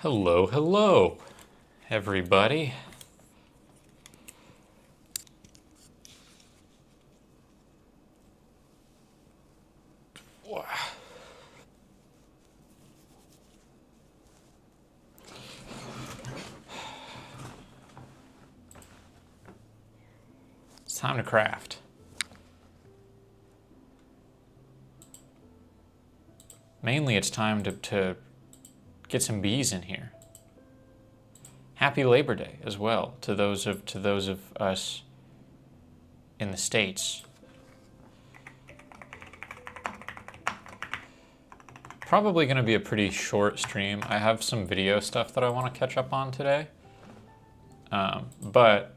Hello, hello, everybody. Wow. It's time to craft. Mainly, it's time to get some bees in here. Happy Labor Day as well to those of us in the States. Probably going to be a pretty short stream. I have some video stuff that I want to catch up on today. But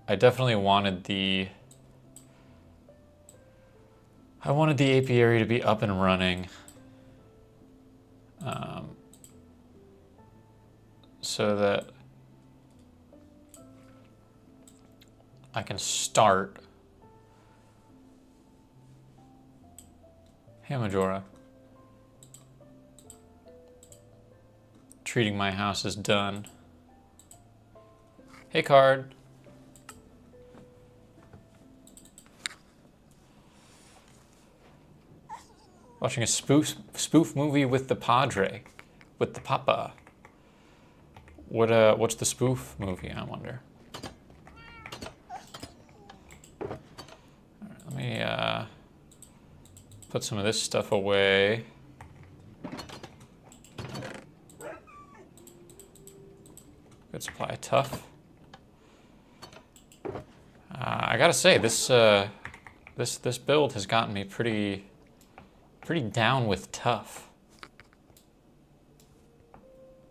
I definitely wanted the apiary to be up and running. So that I can start. Hey, Majora. Treating my house as done. Hey, Card. Watching a spoof movie with the Padre, with the Papa. What's the spoof movie, I wonder? All right, let me put some of this stuff away. Good supply of tough. I gotta say, this build has gotten me pretty down with tough.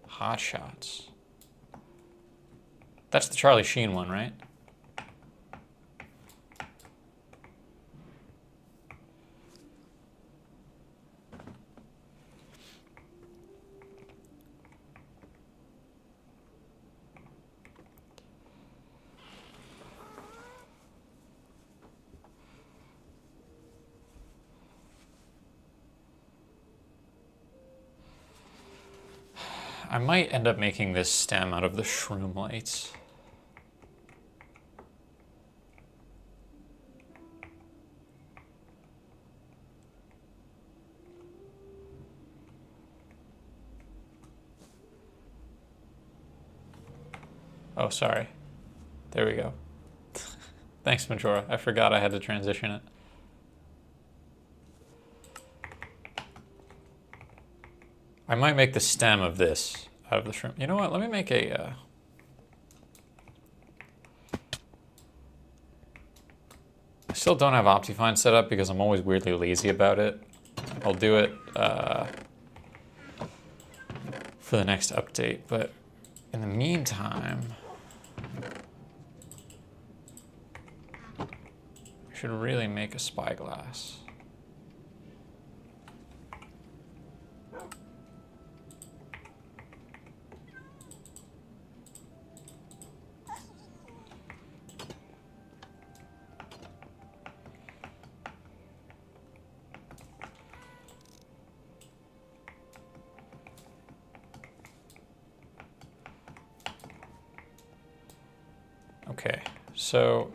Hot shots. That's the Charlie Sheen one, right? I might end up making this stem out of the shroom lights. Oh, sorry. There we go. Thanks, Majora. I forgot I had to transition it. I might make the stem of this out of the shrimp. You know what? Let me make a... I still don't have Optifine set up because I'm always weirdly lazy about it. I'll do it for the next update, but in the meantime, I should really make a spyglass. Okay, so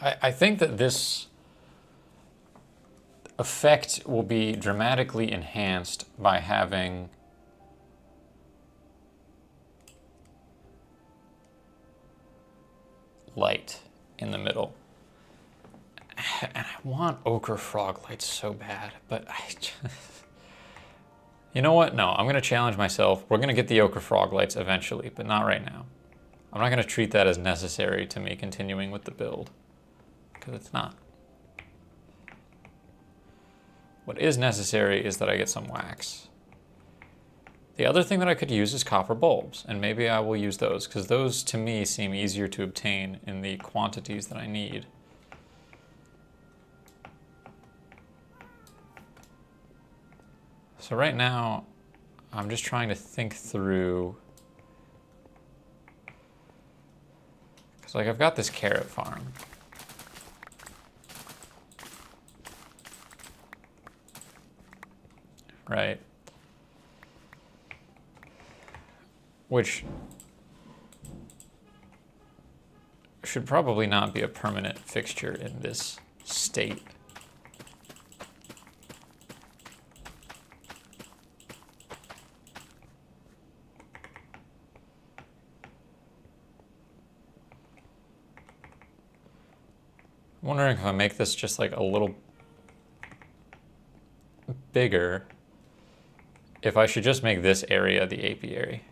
I think that this effect will be dramatically enhanced by having light in the middle. And I want ochre frog lights so bad, but I just... You know what? No, I'm going to challenge myself. We're going to get the ochre frog lights eventually, but not right now. I'm not going to treat that as necessary to me continuing with the build, because it's not. What is necessary is that I get some wax. The other thing that I could use is copper bulbs, and maybe I will use those, because those to me seem easier to obtain in the quantities that I need. So right now, I'm just trying to think through, because like I've got this carrot farm. right? Which should probably not be a permanent fixture in this state. I'm wondering if I make this just like a little bigger, if I should just make this area the apiary.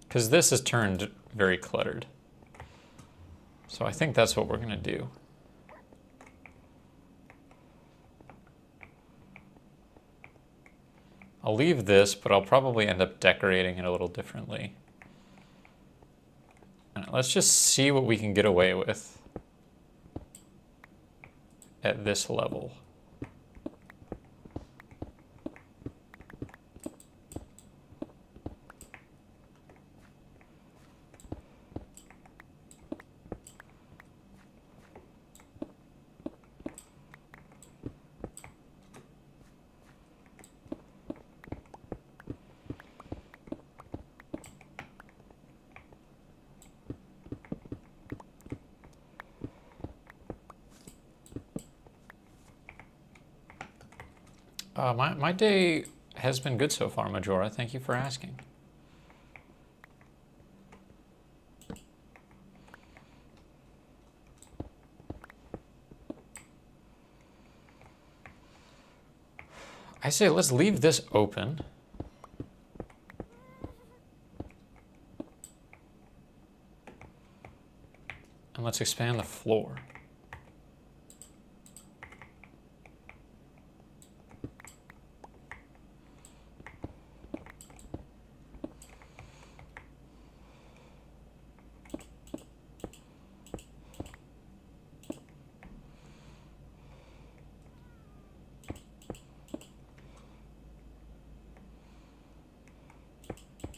Because this is turned very cluttered. So I think that's what we're going to do. I'll leave this, but I'll probably end up decorating it a little differently. And let's just see what we can get away with at this level. My day has been good so far, Majora. Thank you for asking. I say let's leave this open. And let's expand the floor.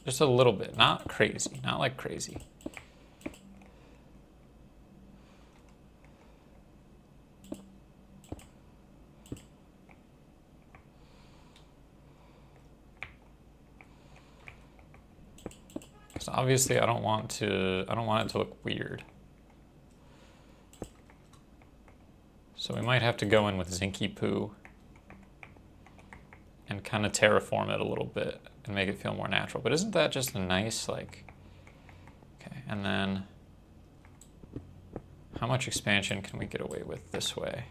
Just a little bit, not crazy, not like crazy. Because obviously I don't want it to look weird. So we might have to go in with Zinky Poo and kind of terraform it a little bit and make it feel more natural. But isn't that just a nice, like, okay, and then how much expansion can we get away with this way?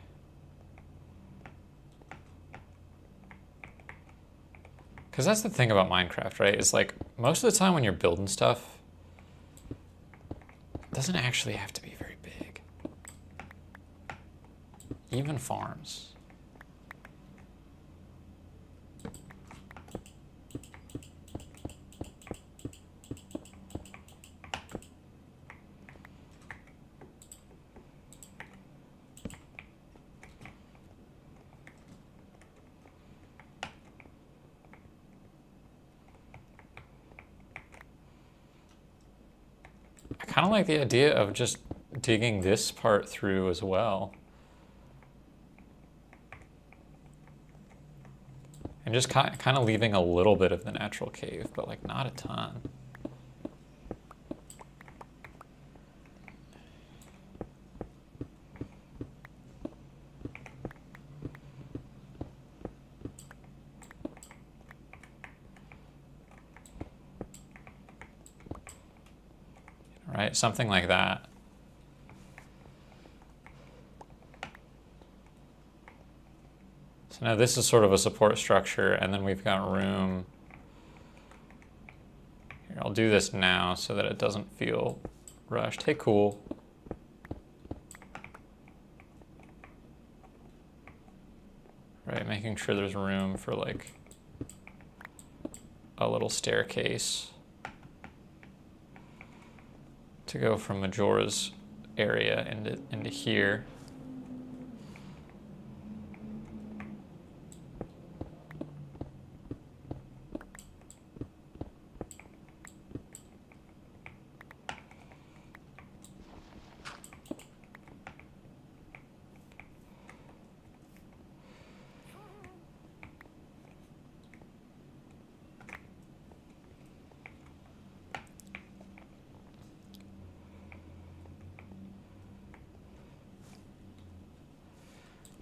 Because that's the thing about Minecraft, right? It's like most of the time when you're building stuff, it doesn't actually have to be very big. Even farms. I kind of like the idea of just digging this part through as well. And just kind of leaving a little bit of the natural cave, but like not a ton. Right, something like that. So now this is sort of a support structure, and then we've got room. Here, I'll do this now so that it doesn't feel rushed. Hey, cool. Right, making sure there's room for like a little staircase to go from Majora's area into here.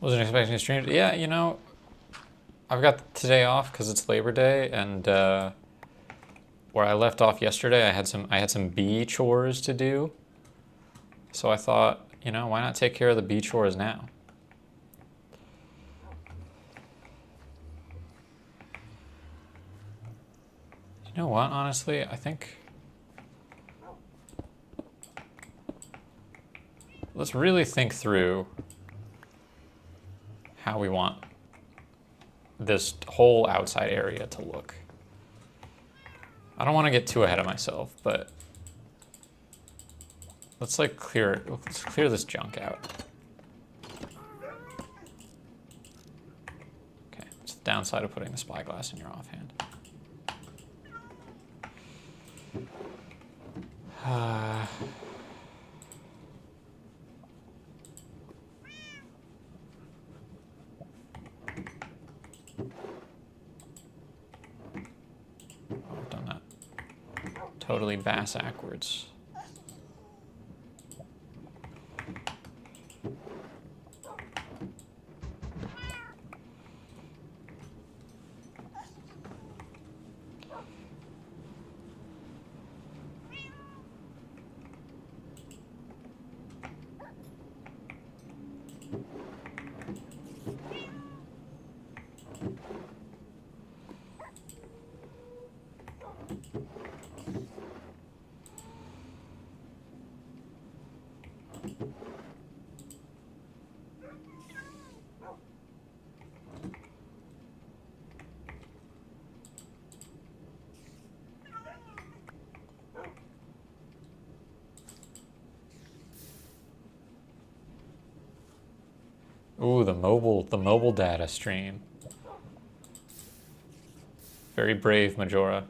Wasn't expecting to stream. Yeah, you know, I've got today off because it's Labor Day, and where I left off yesterday, I had some bee chores to do. So I thought, you know, why not take care of the bee chores now? You know what? Honestly, I think let's really think through how we want this whole outside area to look. I don't want to get too ahead of myself, but let's clear this junk out. Okay, it's the downside of putting the spyglass in your offhand. I've done that totally bass-ackwards. Ooh, the mobile data stream. Very brave, Majora.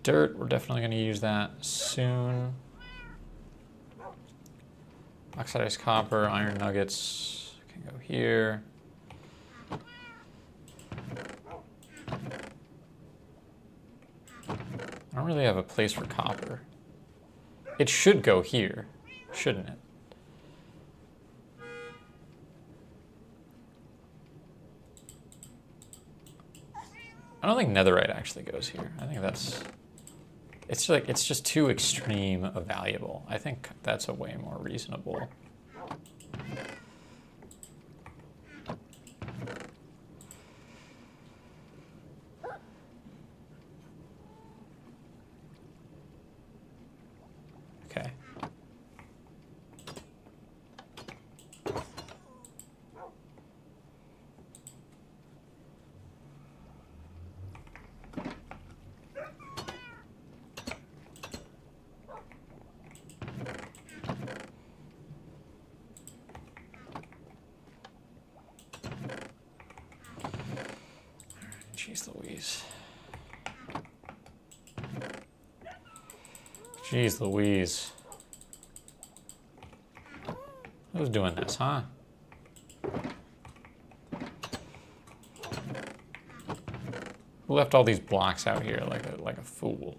Dirt, we're definitely going to use that soon. Oxidized copper, iron nuggets can go here. I don't really have a place for copper. It should go here, shouldn't it? I don't think netherite actually goes here. I think that's... It's just too extreme a valuable. I think that's a way more reasonable. Okay. Jeez Louise. Jeez Louise. Who's doing this, huh? Who left all these blocks out here like a fool?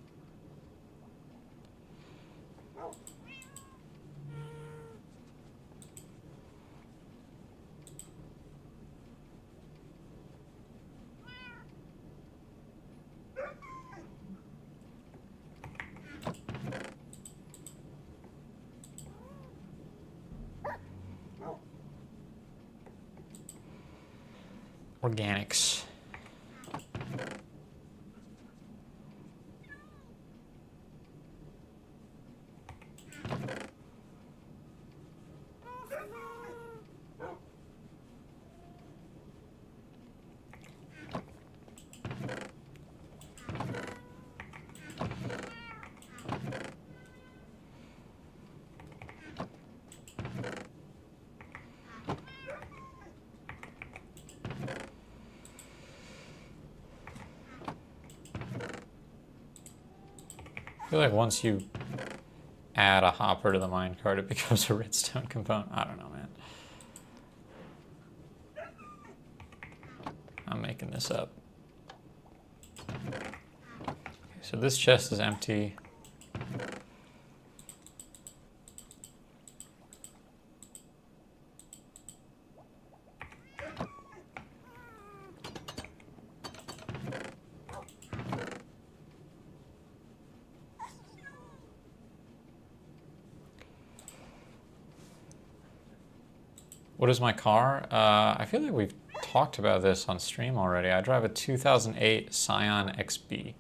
Organics. I feel like once you add a hopper to the minecart, it becomes a redstone component. I don't know, man. I'm making this up. Okay, so this chest is empty. What is my car? I feel like we've talked about this on stream already. I drive a 2008 Scion XB.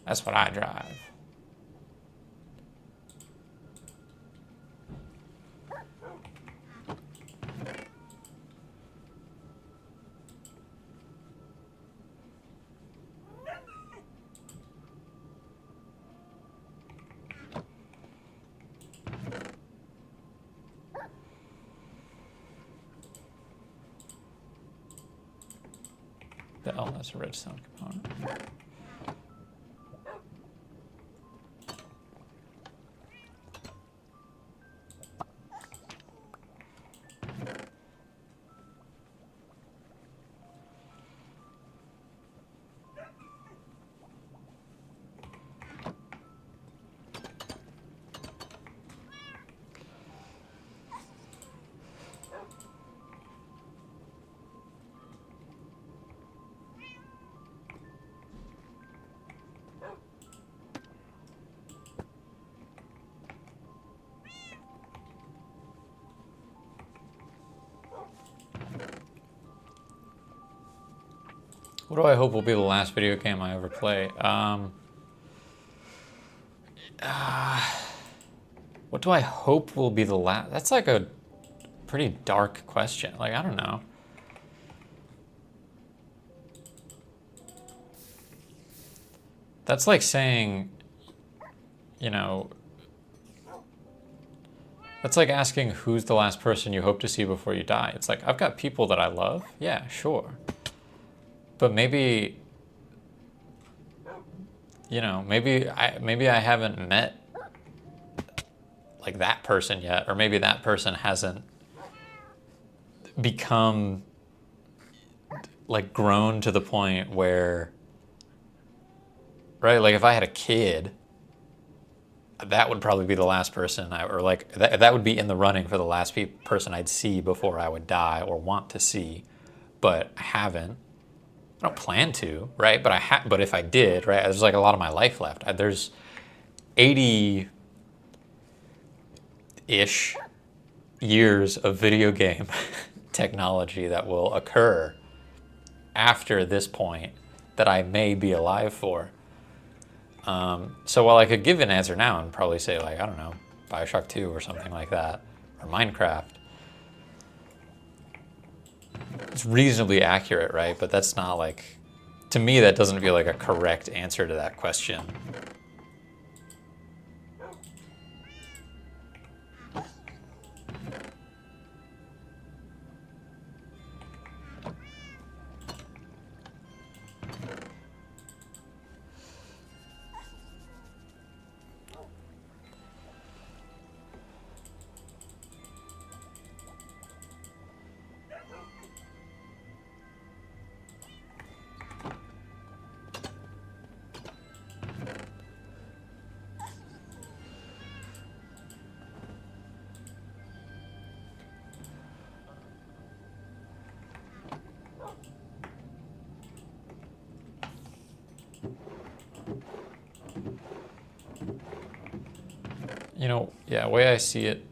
That's what I drive. Bell, that's a redstone component. What do I hope will be the last video game I ever play? What do I hope will be the last? That's like a pretty dark question. Like, I don't know. That's like saying, you know, that's like asking who's the last person you hope to see before you die. It's like, I've got people that I love. Yeah, sure. But maybe, you know, maybe I haven't met like that person yet, or maybe that person hasn't become like grown to the point where, right? Like if I had a kid, that would probably be the last person or like that would be in the running for the last person I'd see before I would die or want to see, but I haven't. I don't plan to, right? But if I did, right? There's like a lot of my life left. There's 80-ish years of video game technology that will occur after this point that I may be alive for. So while I could give an answer now and probably say like, I don't know, BioShock 2 or something like that, or Minecraft, it's reasonably accurate, right? But that's not like, to me, that doesn't feel like a correct answer to that question. You know, yeah, the way I see it.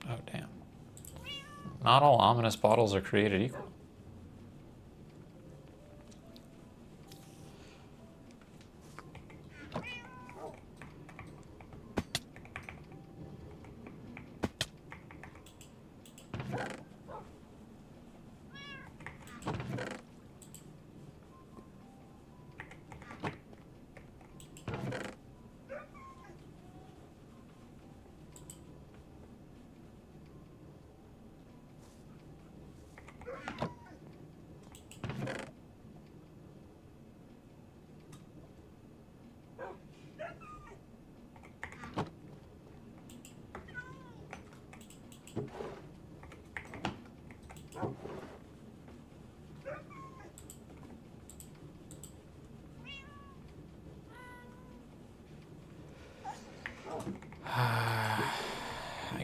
Oh, damn. Not all ominous bottles are created equal.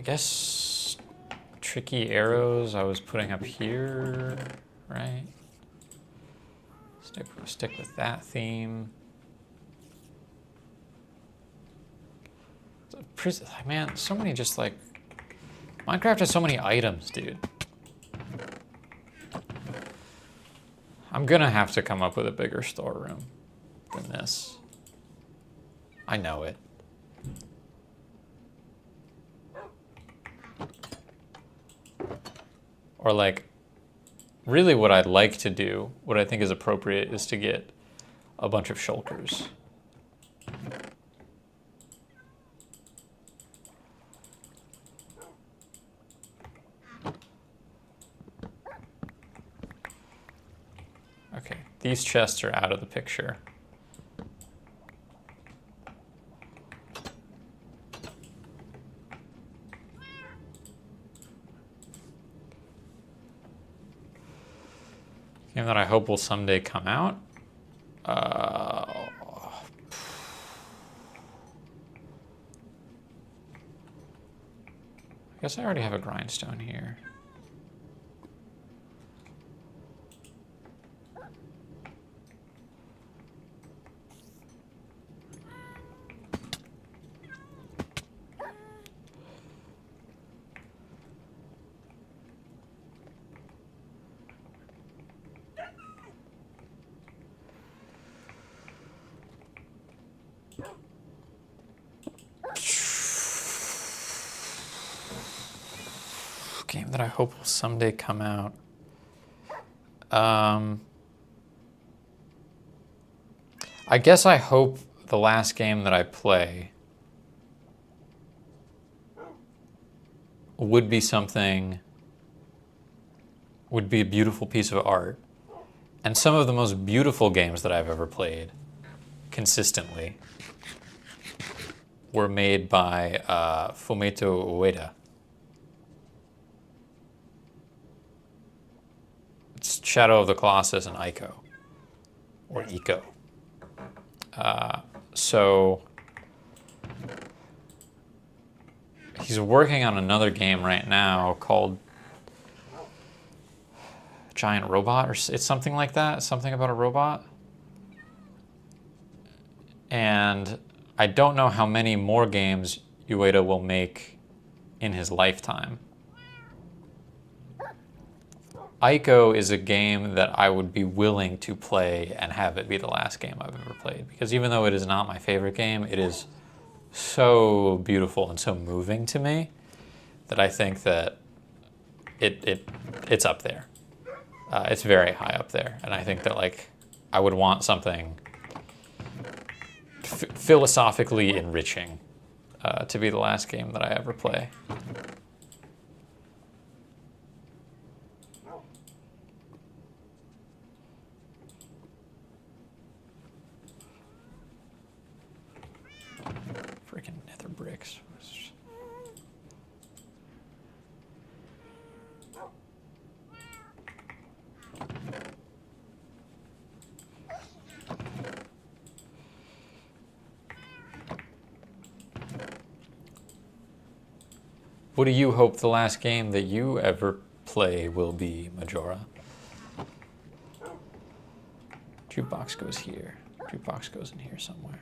guess tricky arrows I was putting up here, right? Stick with that theme. Man, so many just like... Minecraft has so many items, dude. I'm gonna have to come up with a bigger storeroom than this. I know it. Or like, really what I'd like to do, what I think is appropriate, is to get a bunch of shulkers. Okay, these chests are out of the picture. Game that I hope will someday come out. I guess I already have a grindstone here. Game that I hope will someday come out. I guess I hope the last game that I play would be a beautiful piece of art. And some of the most beautiful games that I've ever played, consistently, were made by Fumito Ueda. It's Shadow of the Colossus and Ico, or Ico. So he's working on another game right now called Giant Robot, or it's something like that, something about a robot. And I don't know how many more games Ueda will make in his lifetime. Ico is a game that I would be willing to play and have it be the last game I've ever played. Because even though it is not my favorite game, it is so beautiful and so moving to me that I think that it's up there. It's very high up there. And I think that like I would want something philosophically enriching to be the last game that I ever play. Freaking nether bricks. What do you hope the last game that you ever play will be, Majora? Jukebox goes here. Jukebox goes in here somewhere.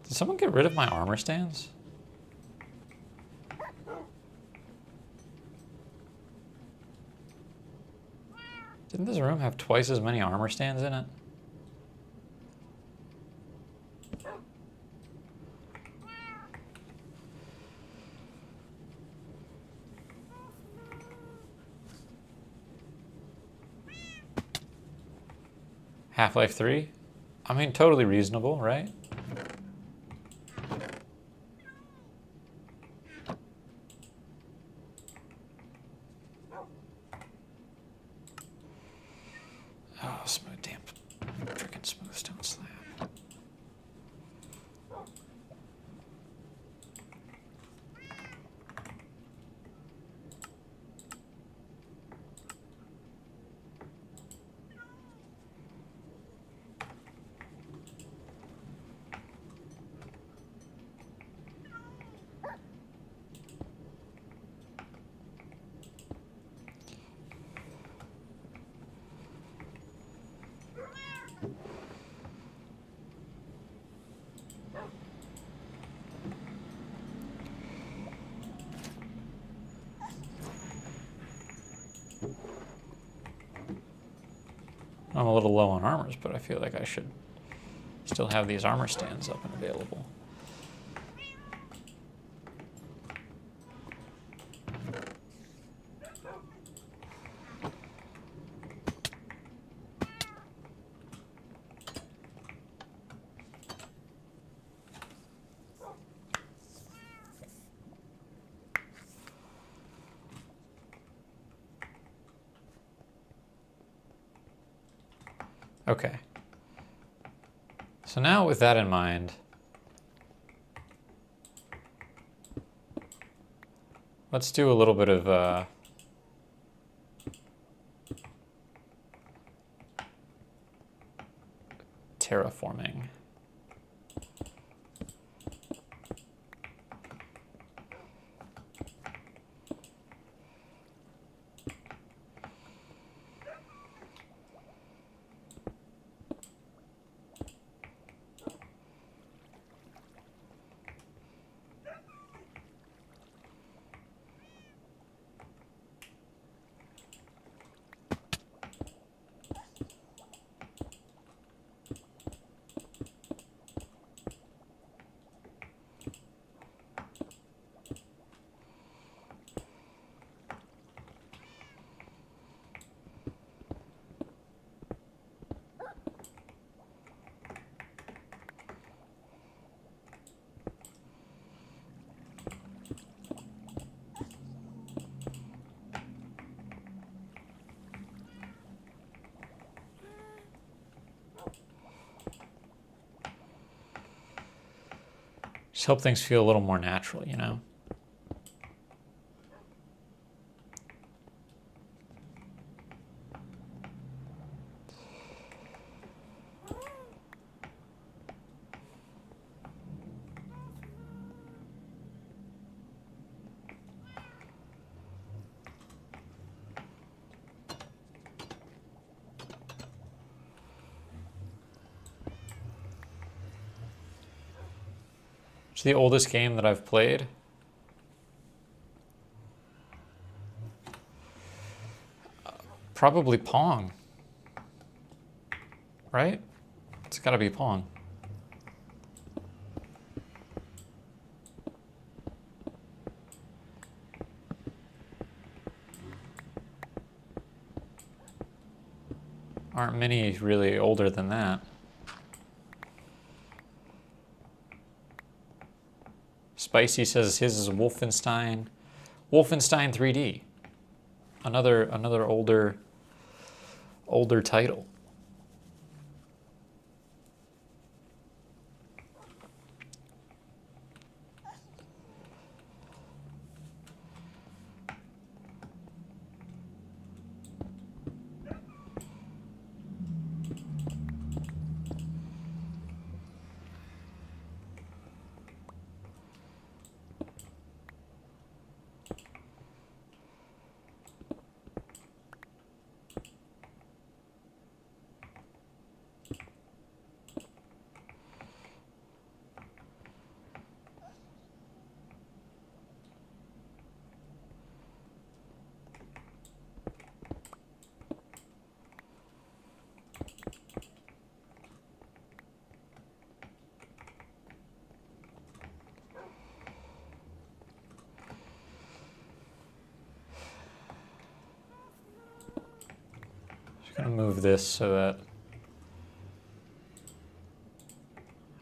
Did someone get rid of my armor stands? Didn't this room have twice as many armor stands in it? Half-Life 3? I mean, totally reasonable, right? Oh, smooth, damn, freaking smooth stone slab. I'm a little low on armors, but I feel like I should still have these armor stands up and available. Okay. So now with that in mind, let's do a little bit of terraforming. Just help things feel a little more natural, you know? It's the oldest game that I've played. Probably Pong. Right? It's gotta be Pong. Aren't many really older than that. Spicy says his is Wolfenstein. Wolfenstein 3D. Another older title. Gonna move this so that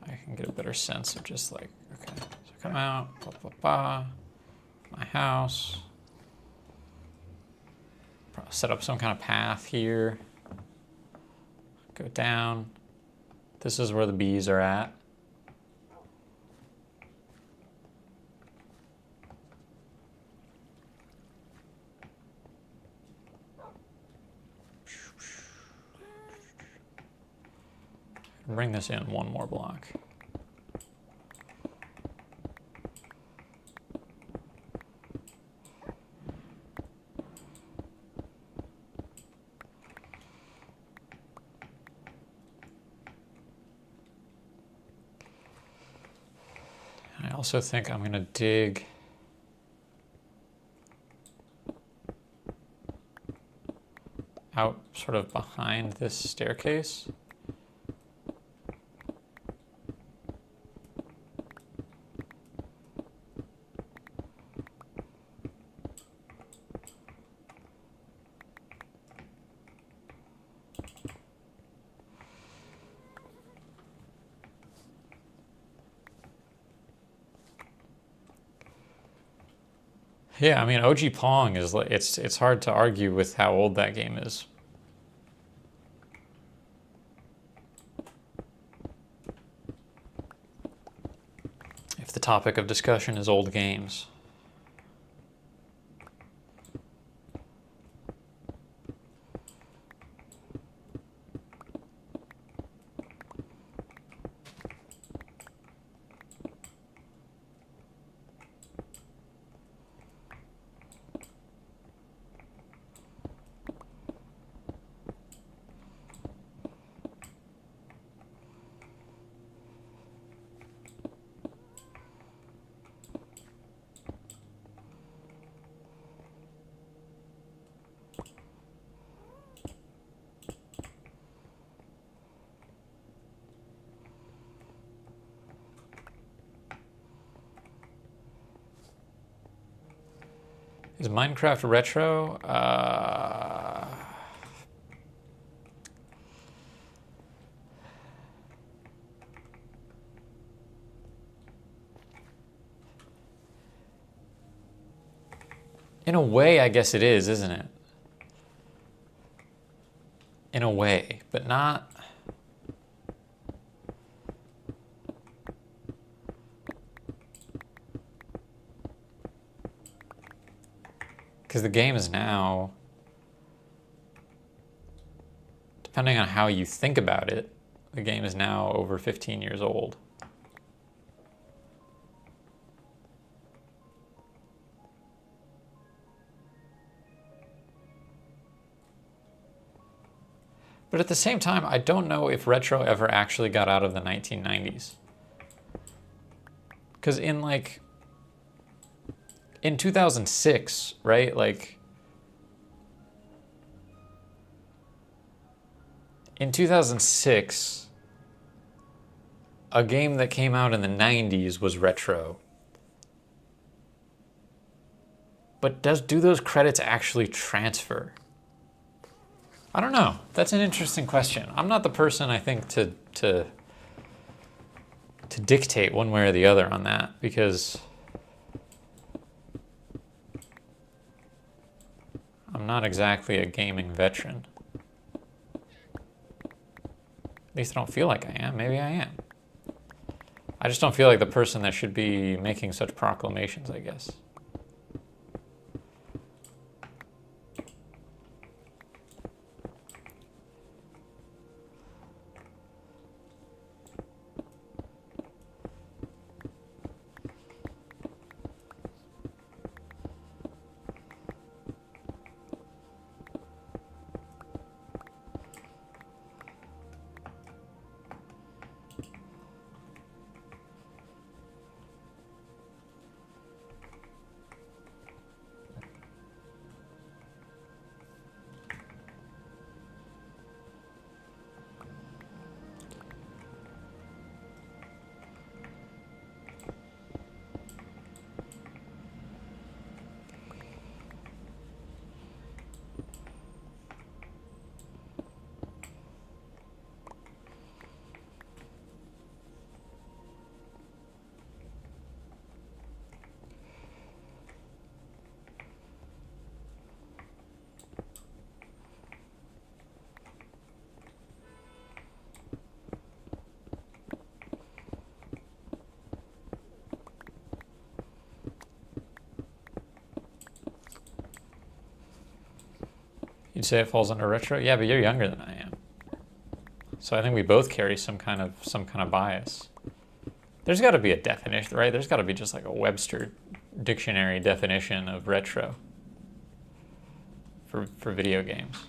I can get a better sense of just like, okay, so come out, my house, set up some kind of path here, go down. This is where the bees are at. Bring this in one more block. I also think I'm going to dig out sort of behind this staircase. Yeah, I mean, OG Pong is like, it's hard to argue with how old that game is. If the topic of discussion is old games. Is Minecraft retro? In a way, I guess it is, isn't it? In a way, but not... Because the game is now, depending on how you think about it, the game is now over 15 years old. But at the same time, I don't know if retro ever actually got out of the 1990s. Because in 2006, right? Like, in 2006, a game that came out in the 90s was retro. But do those credits actually transfer? I don't know. That's an interesting question. I'm not the person, I think, to dictate one way or the other on that, because I'm not exactly a gaming veteran. At least I don't feel like I am. Maybe I am. I just don't feel like the person that should be making such proclamations, I guess. You'd say it falls under retro? Yeah, but you're younger than I am. So I think we both carry some kind of bias. There's got to be a definition, right? There's got to be just like a Webster dictionary definition of retro for video games.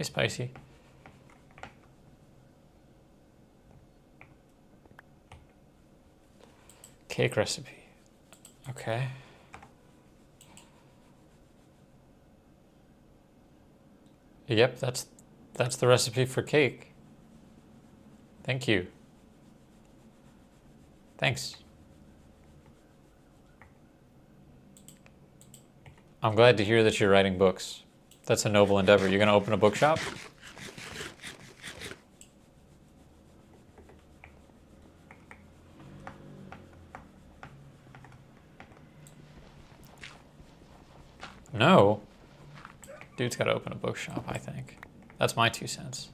Hey, Spicy. Cake recipe. Okay. Yep, that's the recipe for cake. Thank you. Thanks. I'm glad to hear that you're writing books. That's a noble endeavor. You're gonna open a bookshop? No. Dude's gotta open a bookshop, I think. That's my 2 cents.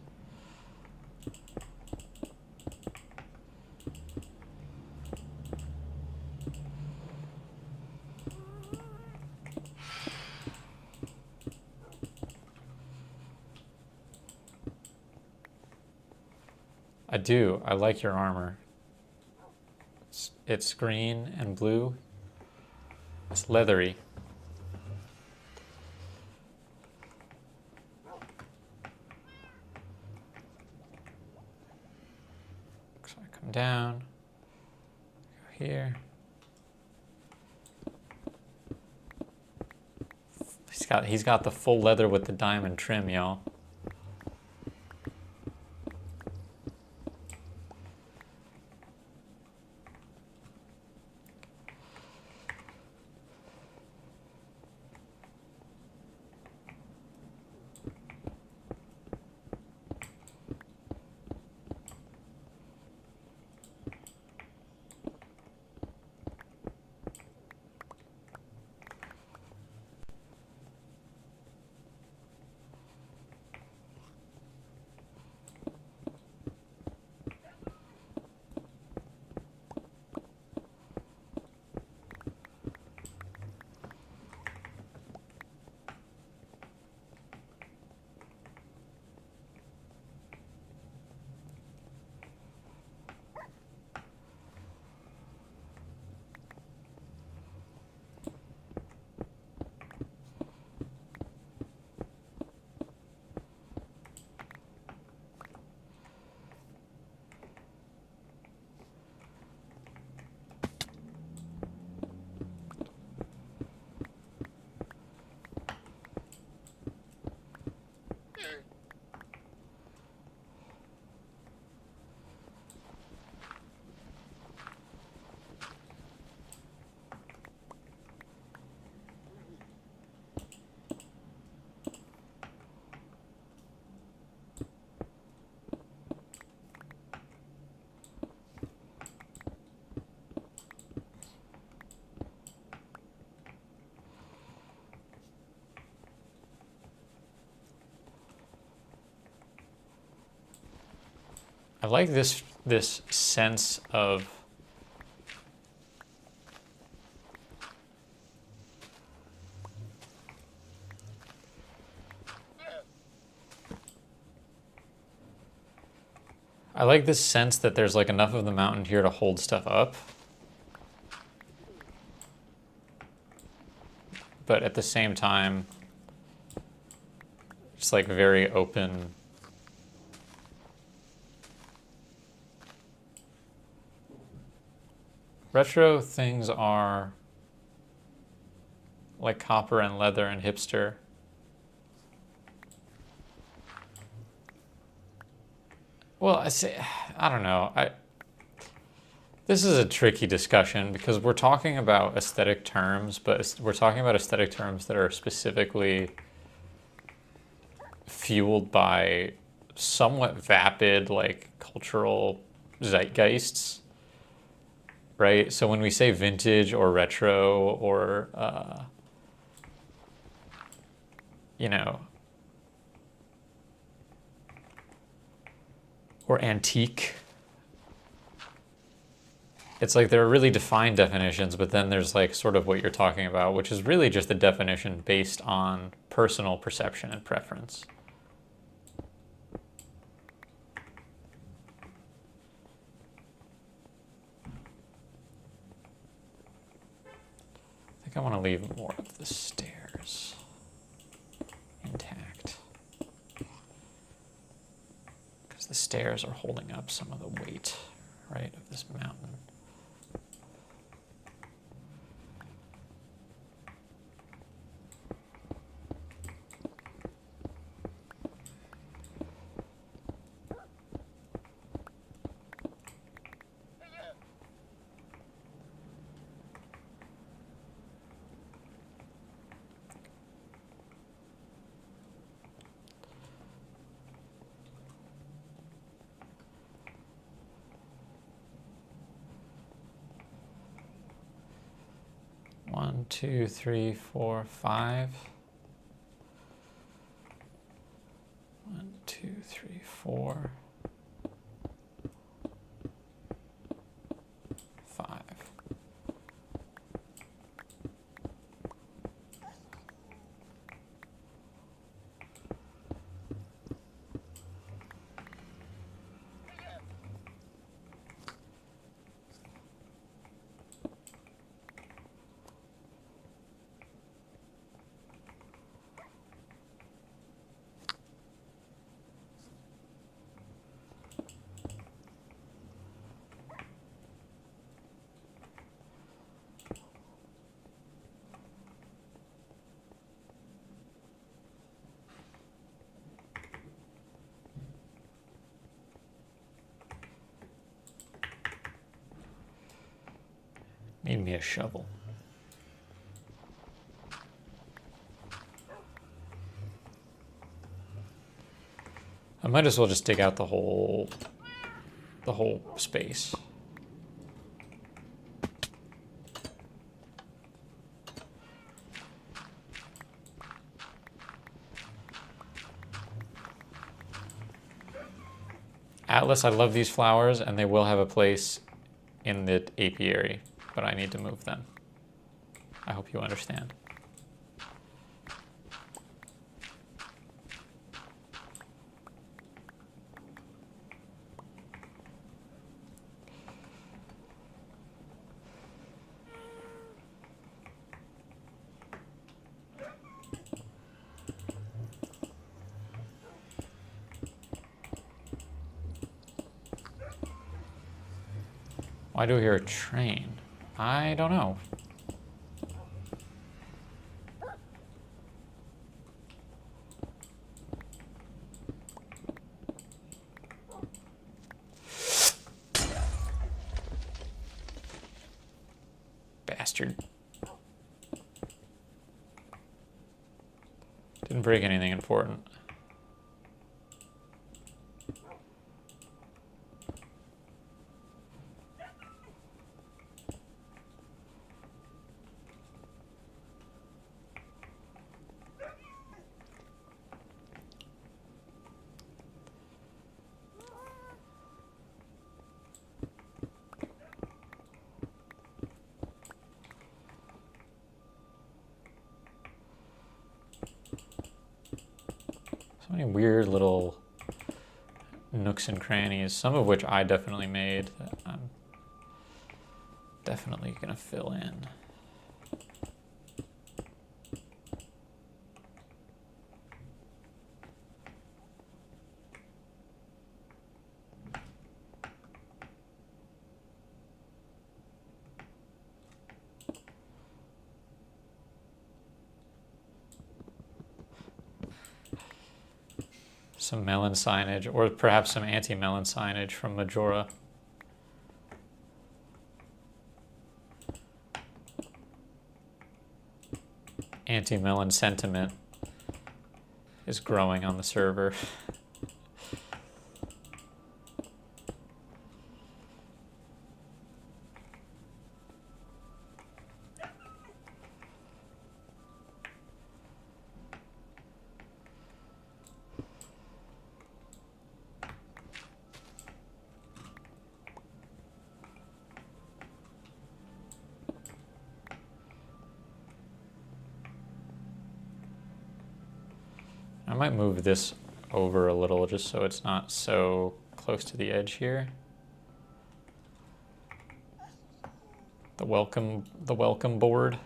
I do. I like your armor. It's green and blue. It's leathery. So I come down, go here. He's got the full leather with the diamond trim, y'all. I like this sense of that there's like enough of the mountain here to hold stuff up. But at the same time, it's like very open. Retro things are like copper and leather and hipster. Well, I don't know. This is a tricky discussion because we're talking about aesthetic terms, but we're talking about aesthetic terms that are specifically fueled by somewhat vapid, like, cultural zeitgeists, right? So when we say vintage or retro or, you know, or antique, it's like there are really defined definitions, but then there's like sort of what you're talking about, which is really just a definition based on personal perception and preference. I think I want to leave more of the stairs intact. stairs are holding up some of the weight, right, of this mountain. One, two, three, four, five. 1, 2, 3, 4, 5. Need me a shovel. I might as well just dig out the whole space. Atlas, I love these flowers, and they will have a place in the apiary, but I need to move them. I hope you understand. Why do we hear a train? I don't know. Bastard. Didn't break anything important. So many weird little nooks and crannies, some of which I definitely made that I'm definitely gonna fill in. Some melon signage, or perhaps some anti-melon signage from Majora. Anti-melon sentiment is growing on the server. I might move this over a little just so it's not so close to the edge here. The welcome board.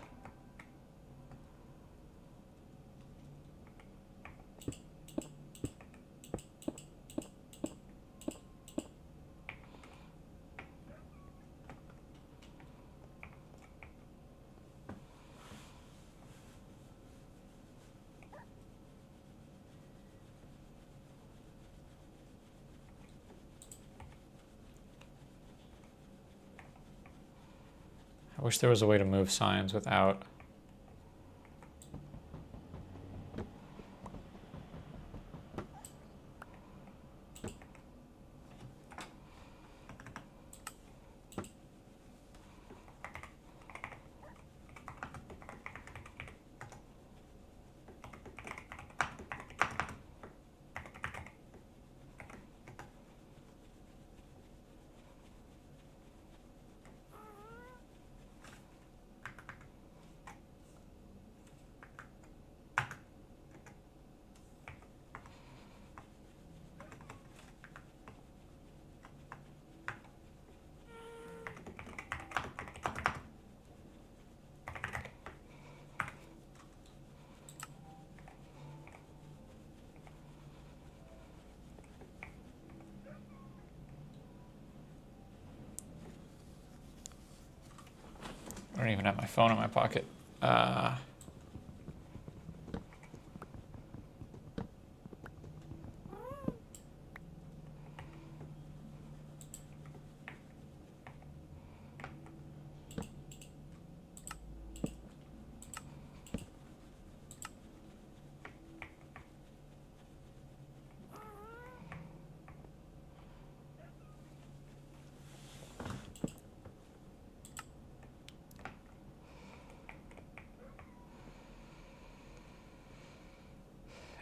I wish there was a way to move signs without... I don't even have my phone in my pocket.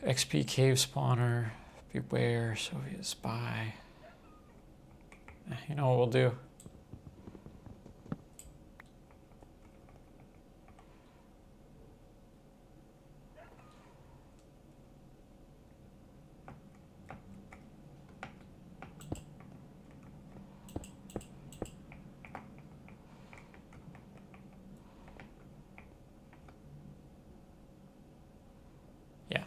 XP cave spawner, beware, Soviet spy. You know what we'll do? Yeah.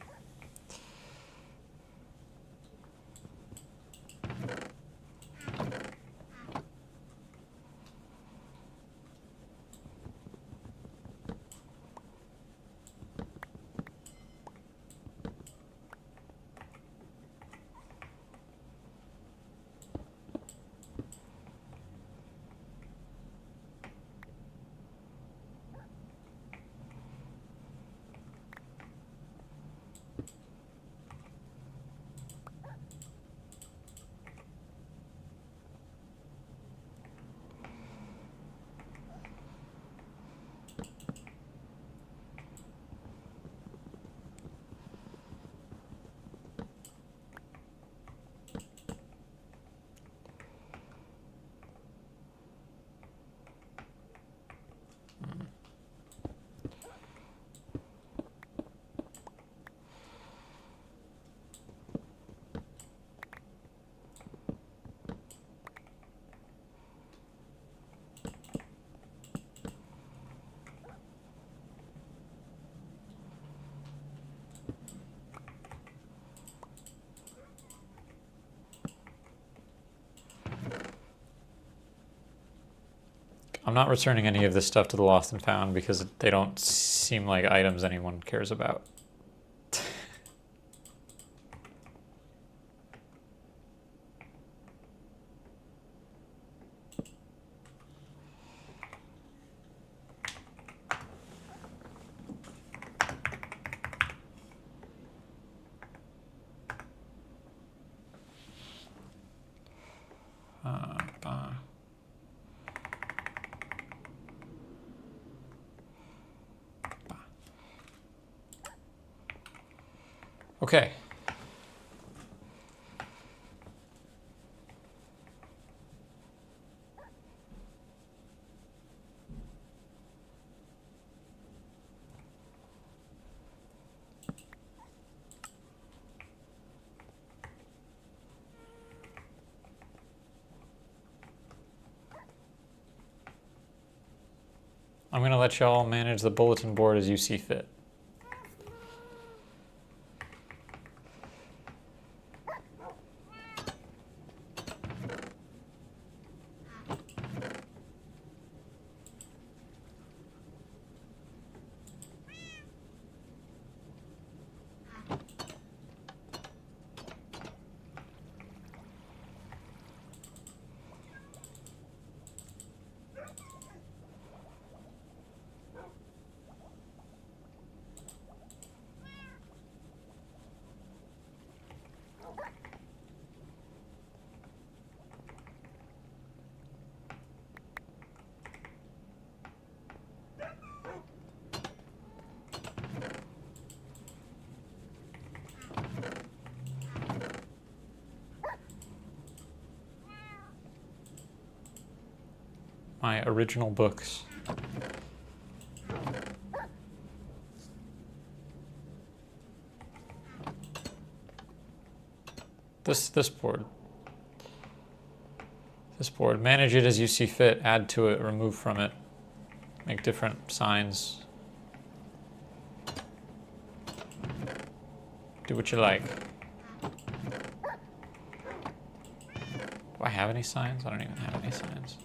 I'm not returning any of this stuff to the Lost and Found because they don't seem like items anyone cares about. Okay. I'm going to let y'all manage the bulletin board as you see fit. my original books. This board. This board. Manage it as you see fit. Add to it, remove from it. Make different signs. Do what you like. Do I have any signs? I don't even have any signs.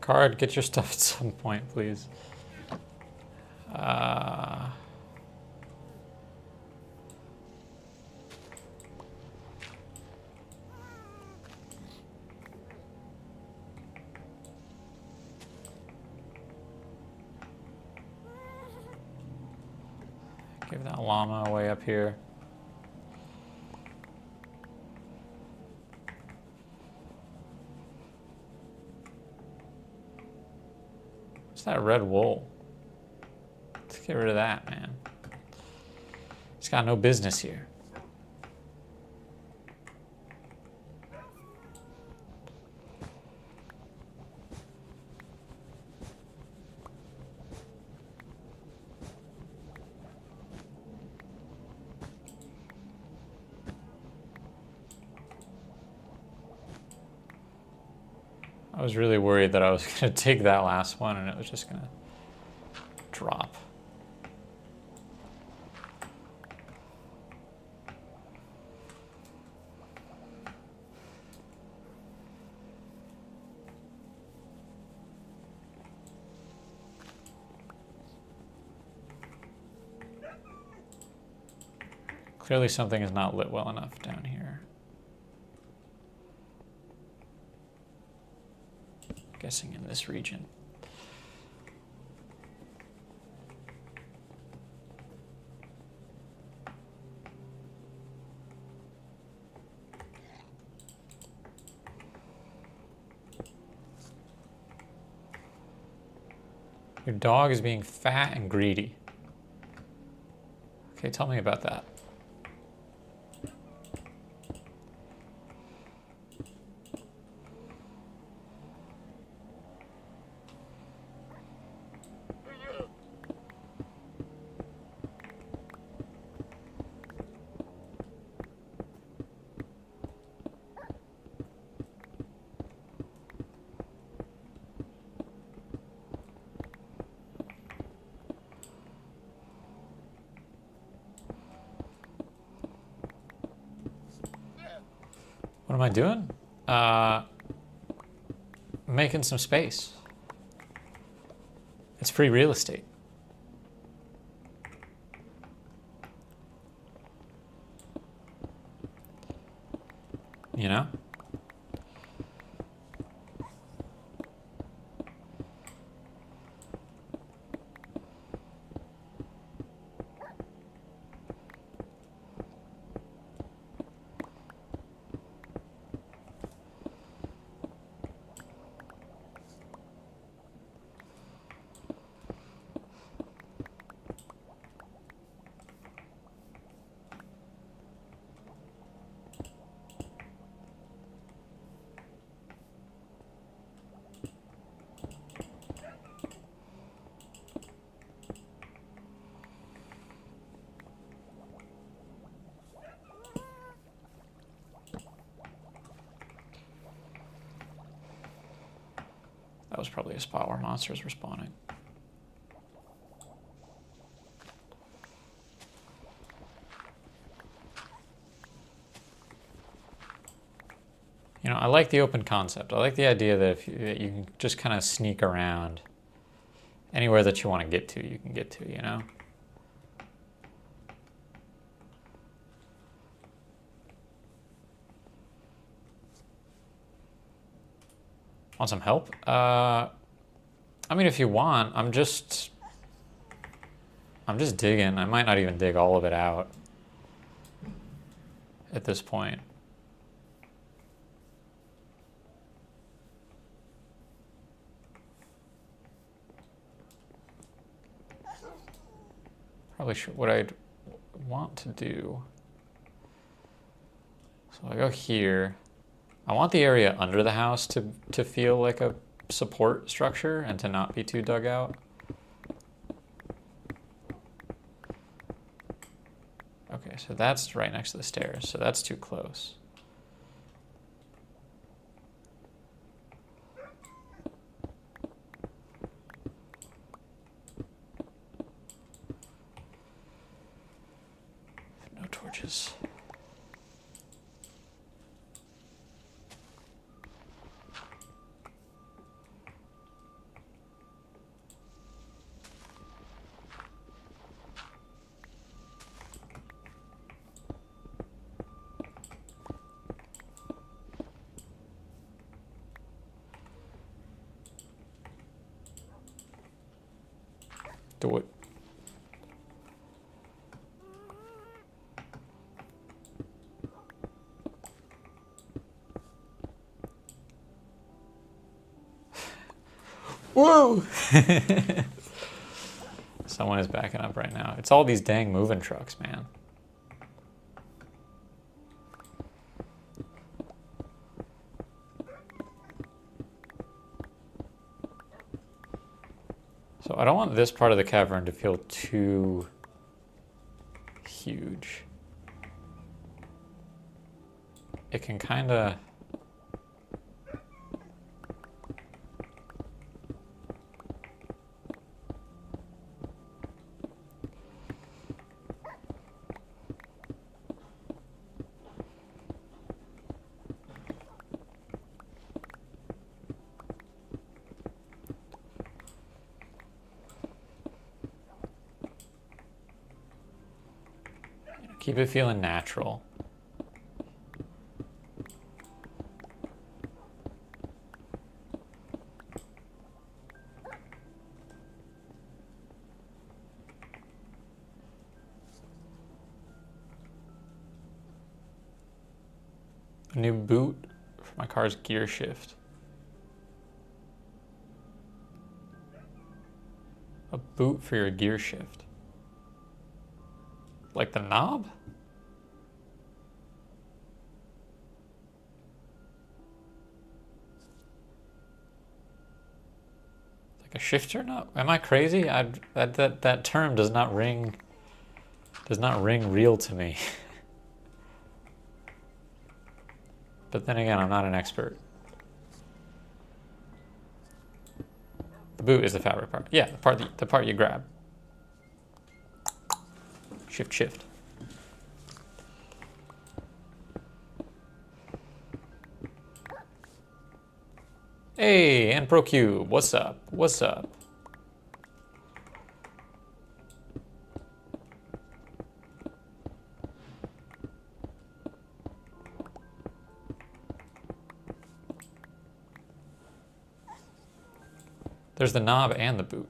Card, get your stuff at some point, please. Give that llama away up here. What's that red wool? Let's get rid of that, man. It's got no business here. I was really worried that I was going to take that last one and it was just going to drop. Clearly something is not lit well enough down here. Guessing in this region. Your dog is being fat and greedy. Okay, tell me about that. What am I doing? Making some space. It's free real estate. You know? That was probably a spot where monsters were spawning. You know, I like the open concept. I like the idea that if that you can just kind of sneak around anywhere that you want to get to, you can get to, you know? Want some help? I mean, if you want, I'm just digging. I might not even dig all of it out at this point. Probably should, what I'd want to do. So I go here. I want the area under the house to feel like a support structure and to not be too dug out. Okay, so that's right next to the stairs, so that's too close. No torches. Do it. Whoa! Someone is backing up right now. It's all these dang moving trucks, man. So I don't want this part of the cavern to feel too huge. It can kind of... Keep it feeling natural. A new boot for my car's gear shift. A boot for your gear shift. Like the knob? Like a shifter knob? Am I crazy? That term does not ring real to me. But then again, I'm not an expert. The boot is the fabric part. Yeah, the part you grab. Shift, shift. Hey, and ProCube, what's up? What's up? There's the knob and the boot.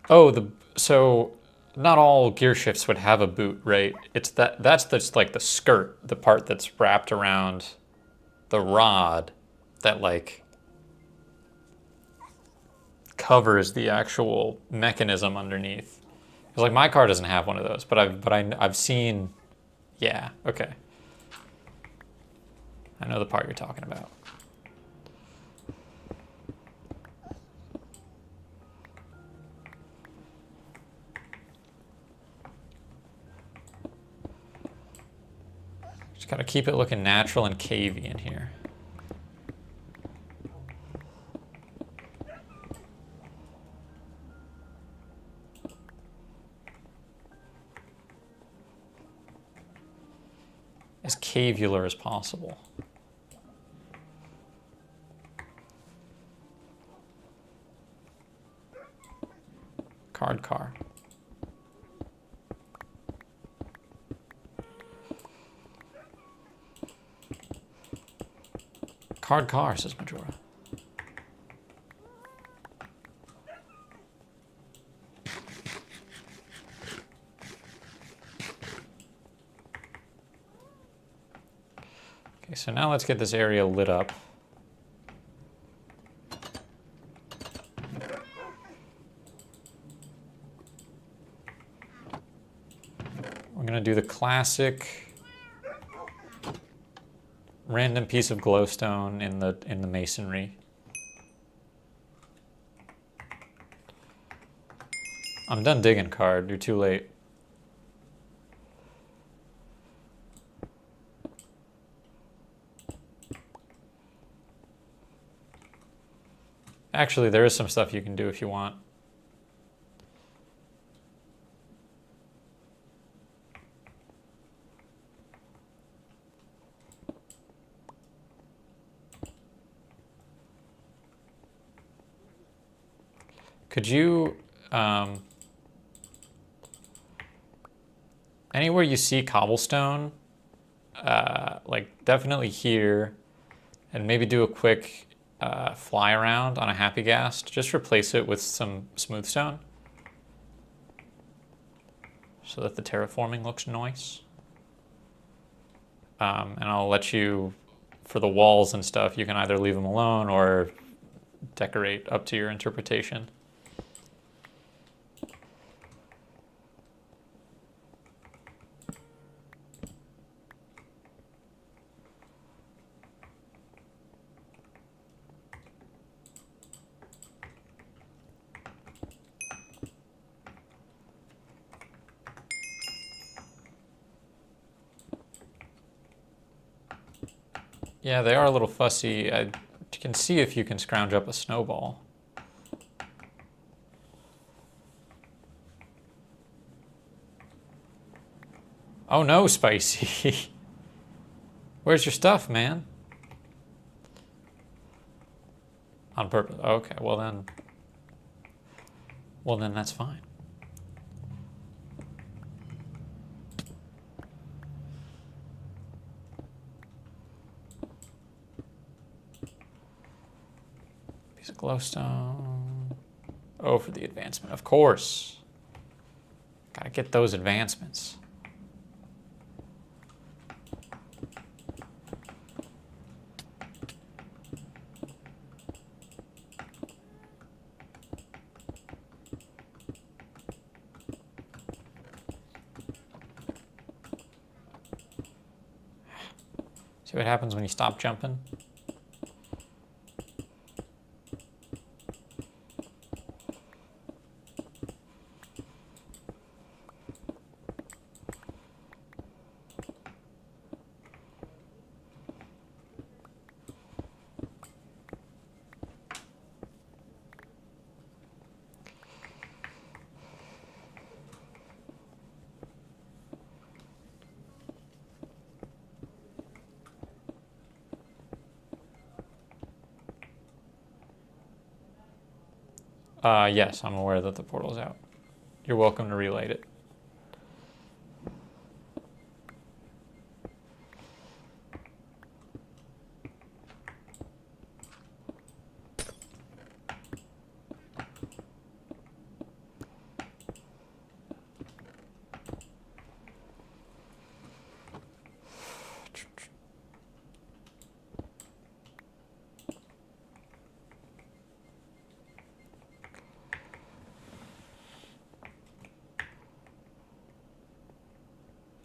Oh, so not all gear shifts would have a boot, right? That's just like the skirt, the part that's wrapped around the rod that like covers the actual mechanism underneath. Because like my car doesn't have one of those, but I've seen, yeah, okay. I know the part you're talking about. Just gotta keep it looking natural and cavey in here. As cavular as possible. Card car. Card car, says Majora. so now let's get this area lit up. We're gonna do the classic random piece of glowstone in the masonry. I'm done digging, card. You're too late. Actually, there is some stuff you can do if you want. Could you, anywhere you see cobblestone, like definitely here, and maybe do a quick fly around on a happy ghast. Just replace it with some smooth stone so that the terraforming looks nice. And I'll let you, for the walls and stuff, you can either leave them alone or decorate up to your interpretation. Yeah, they are a little fussy. You can see if you can scrounge up a snowball. Oh no, Spicy. Where's your stuff, man? On purpose. Okay, well then that's fine. Piece of glowstone. Oh, for the advancement, of course. Gotta get those advancements. See what happens when you stop jumping? Yes, I'm aware that the portal's out. You're welcome to relight it.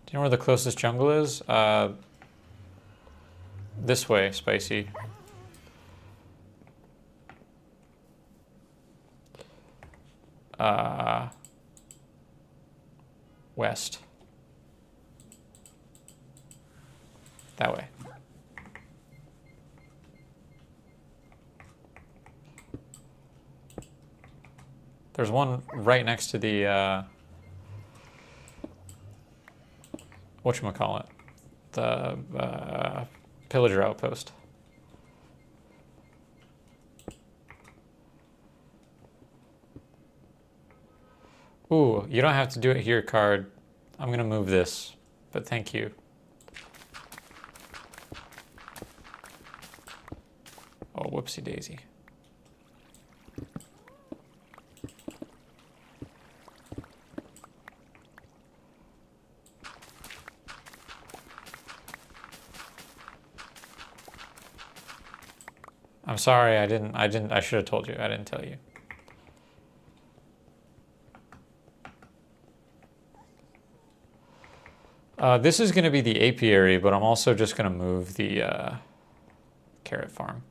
Do you know where the closest jungle is? This way, Spicy. West. That way. There's one right next to the, whatchamacallit? The pillager outpost. Ooh, you don't have to do it here, card. I'm gonna move this, but thank you. Oh, whoopsie daisy. I'm sorry, I should have told you. I didn't tell you. This is going to be the apiary, but I'm also just going to move the carrot farm.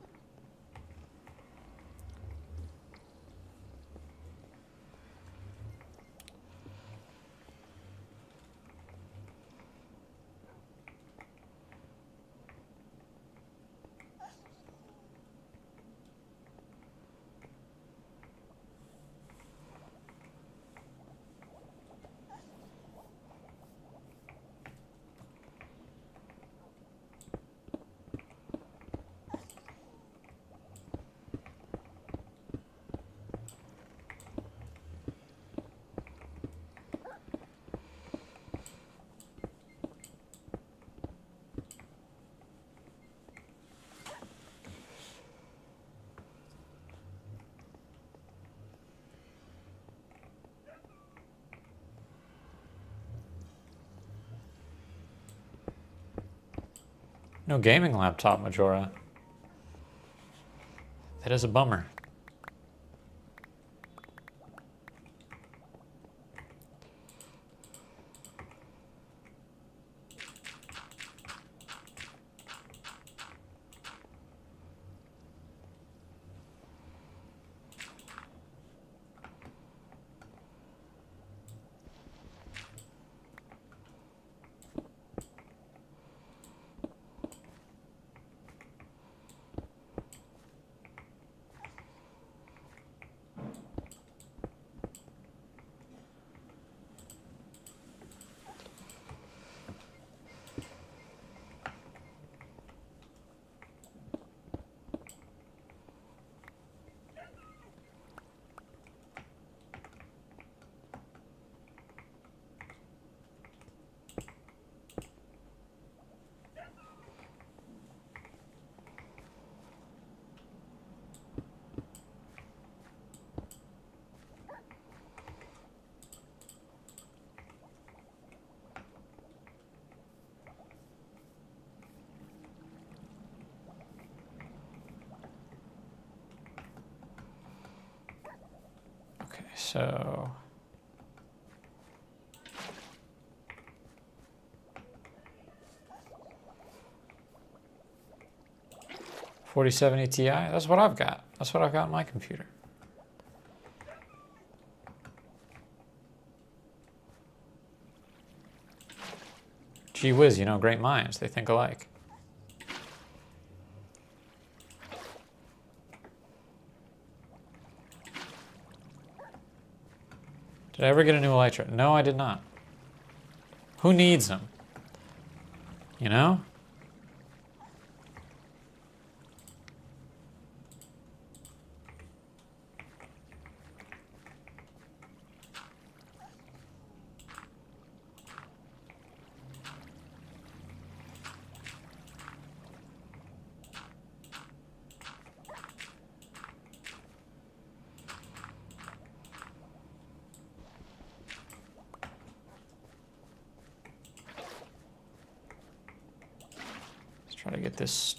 No gaming laptop, Majora. That is a bummer. Okay, so... $4070 Ti? That's what I've got. That's what I've got on my computer. Gee whiz, you know, great minds. They think alike. Did I ever get a new elytra? No, I did not. Who needs them? You know? Try to get this.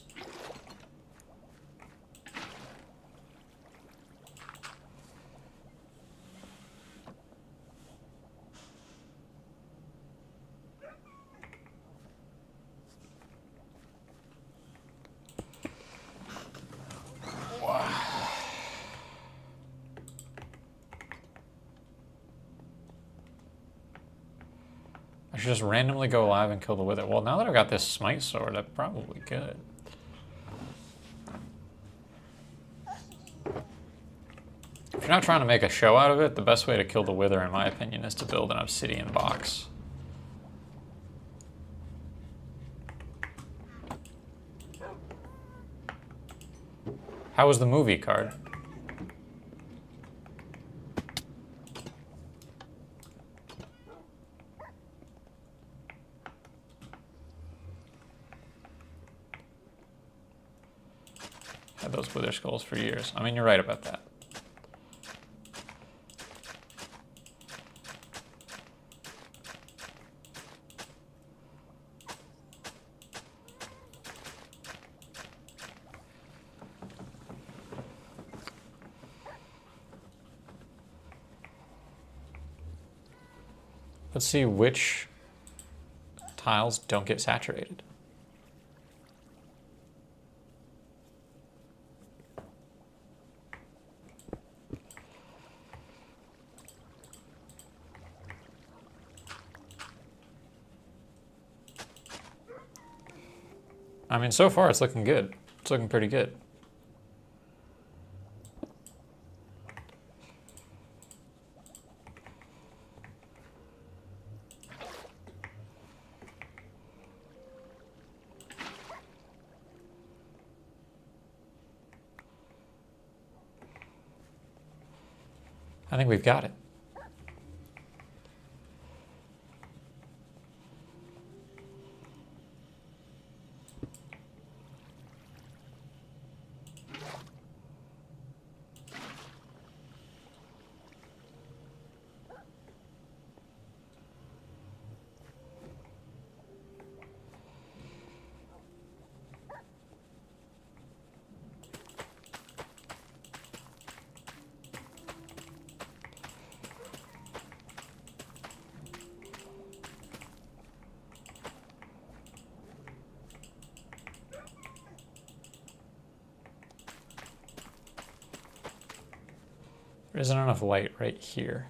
I should just randomly go live and kill the wither. Well, now that I've got this smite sword, I probably could. If you're not trying to make a show out of it, the best way to kill the wither, in my opinion, is to build an obsidian box. How was the movie card? Had those wither skulls for years. I mean, you're right about that. Let's see which tiles don't get saturated. I mean, so far it's looking good. It's looking pretty good. I think we've got it. There isn't enough light right here.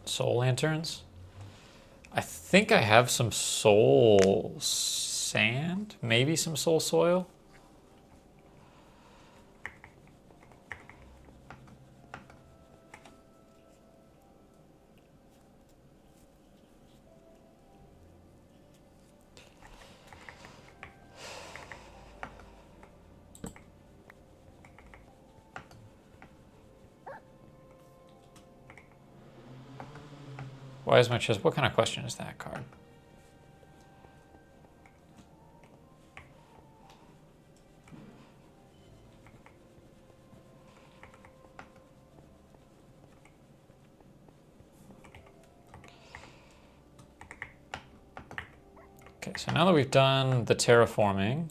Soul lanterns. I think I have some soul sand, maybe some soul soil. Why is my chest? What kind of question is that card? Okay, so now that we've done the terraforming,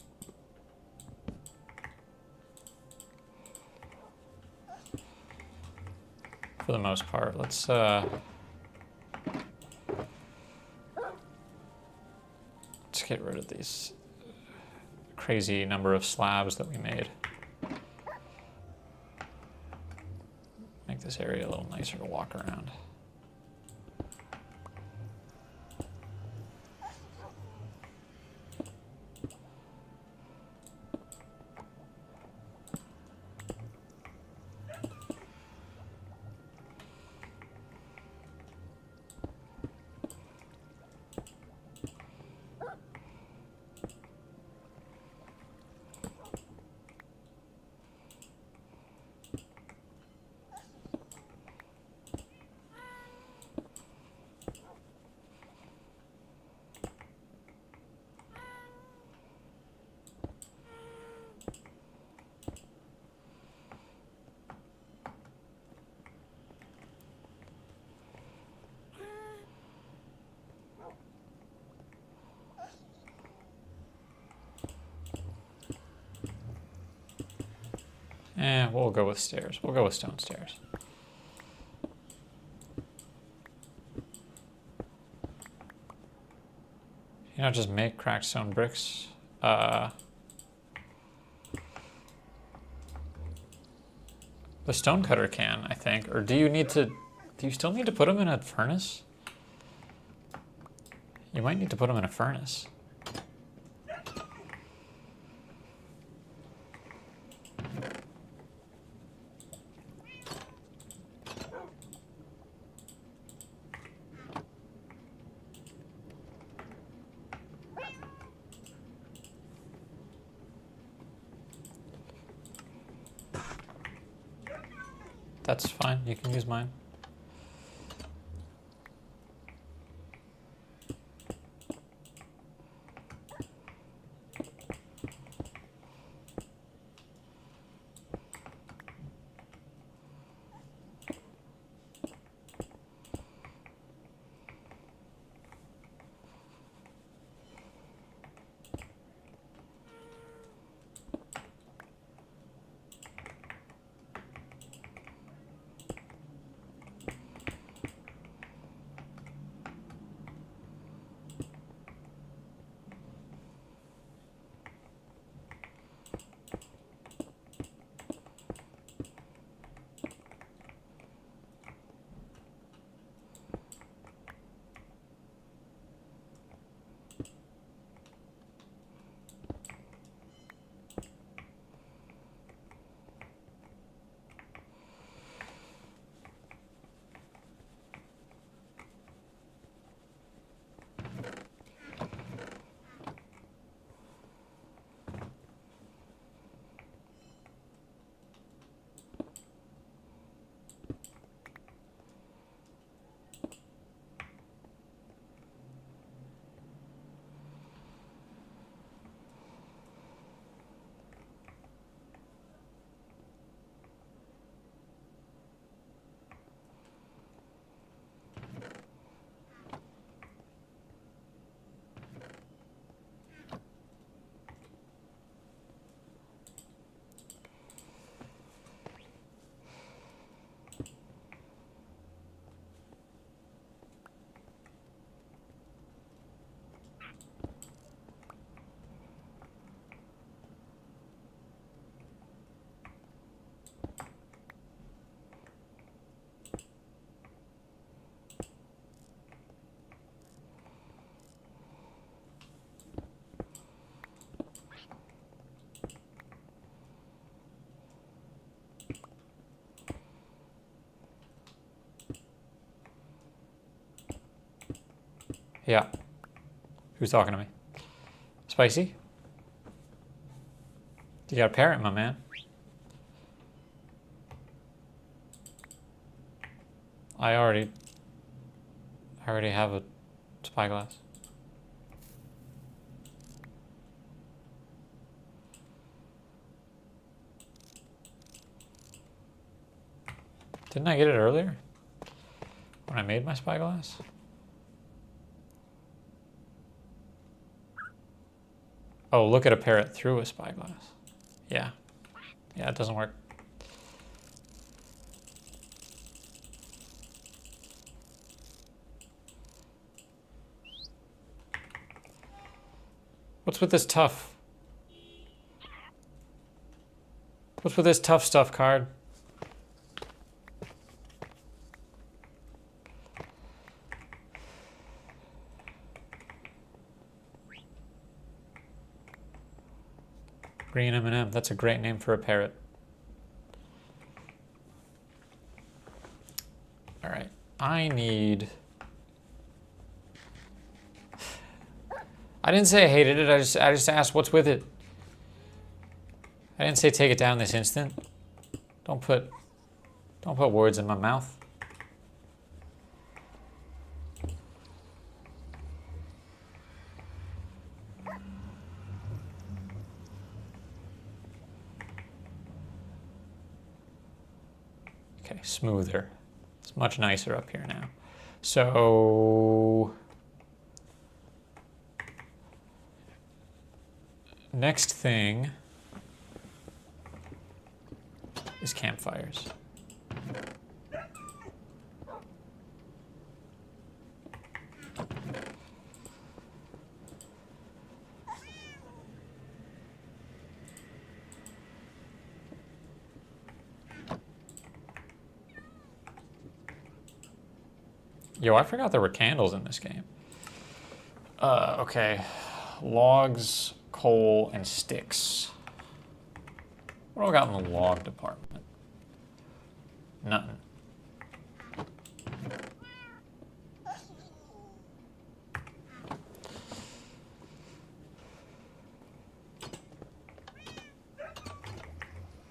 for the most part, let's get rid of these crazy number of slabs that we made. Make this area a little nicer to walk around. We'll go with stairs. We'll go with stone stairs. You know, just make cracked stone bricks. The stonecutter can, I think. Or do you need to... Do you still need to put them in a furnace? You might need to put them in a furnace. That's fine, you can use mine. Yeah. Who's talking to me? Spicy? You got a parrot, my man. I already have a spyglass. Didn't I get it earlier? When I made my spyglass? Oh, look at a parrot through a spyglass. Yeah. Yeah, it doesn't work. What's with this tough? What's with this tough stuff card? Green M&M. That's a great name for a parrot. All right. I need... I didn't say I hated it. I just asked what's with it. I didn't say take it down this instant. Don't put words in my mouth. Okay, smoother. It's much nicer up here now. So next thing is campfires. Yo, I forgot there were candles in this game. Okay. Logs, coal, and sticks. What do I got in the log department? Nothing.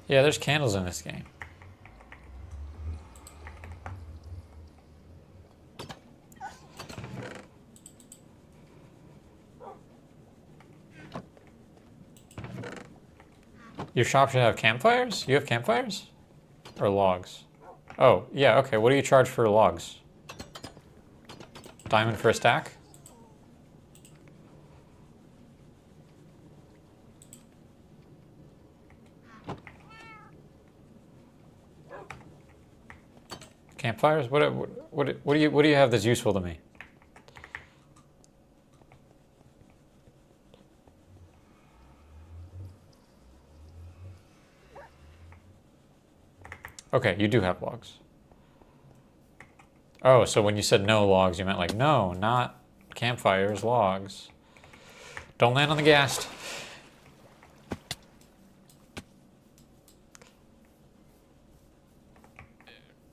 Yeah, there's candles in this game. Your shop should have campfires? You have campfires? Or logs? Oh, yeah, okay. What do you charge for logs? Diamond for a stack? Campfires? What do you have that's useful to me? Okay, you do have logs. Oh, so when you said no logs, you meant like, no, not campfires, logs. Don't land on the gas.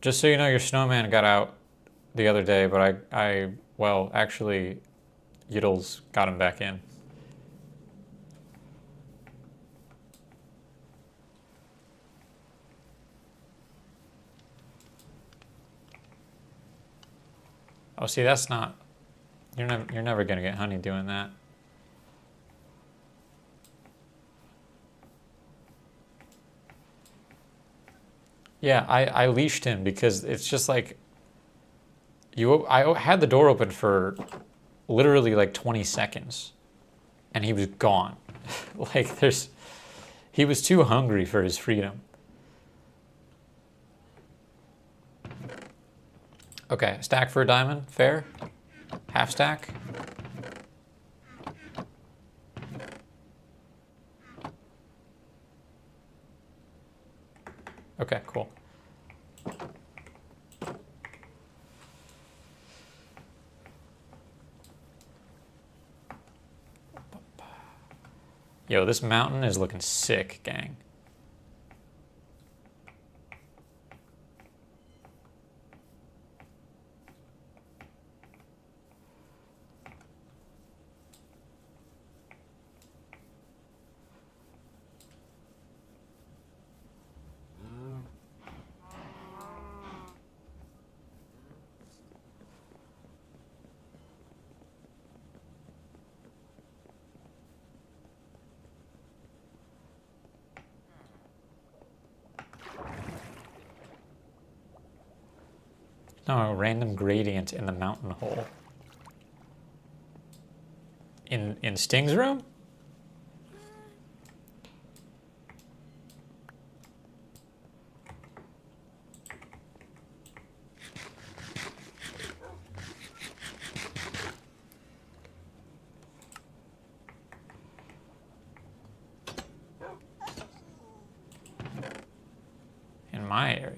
Just so you know, your snowman got out the other day, but well, actually, Yiddles got him back in. Oh, see, that's not... You're never going to get honey doing that. Yeah, I leashed him because it's just like... I had the door open for literally like 20 seconds. And he was gone. Like, he was too hungry for his freedom. Okay, stack for a diamond, fair? Half stack? Okay, cool. Yo, this mountain is looking sick, gang. No, random gradient in the mountain hole. In Sting's room? In my area.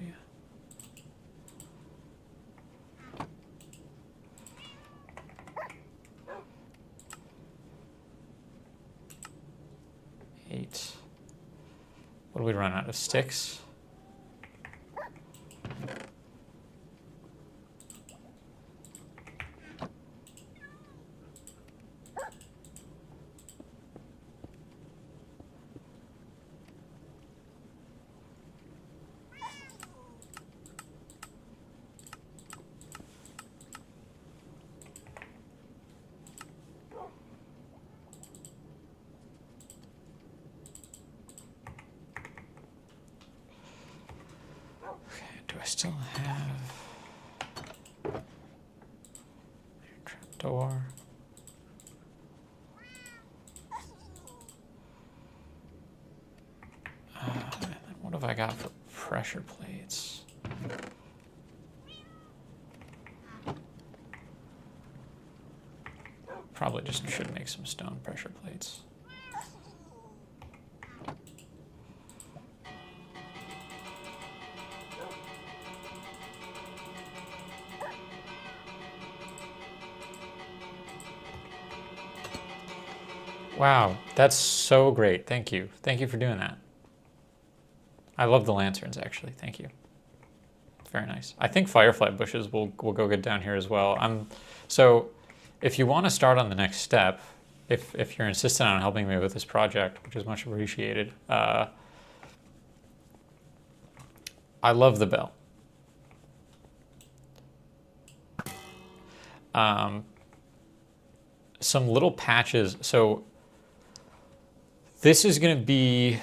What do we run out of? Sticks? Do I still have trapdoor? And then what have I got for pressure plates? Probably just should make some stone pressure plates. Wow, that's so great. Thank you. Thank you for doing that. I love the lanterns, actually. Thank you. Very nice. I think firefly bushes will go good down here as well. So if you want to start on the next step, if you're insistent on helping me with this project, which is much appreciated, I love the bell. Some little patches. So this is going to be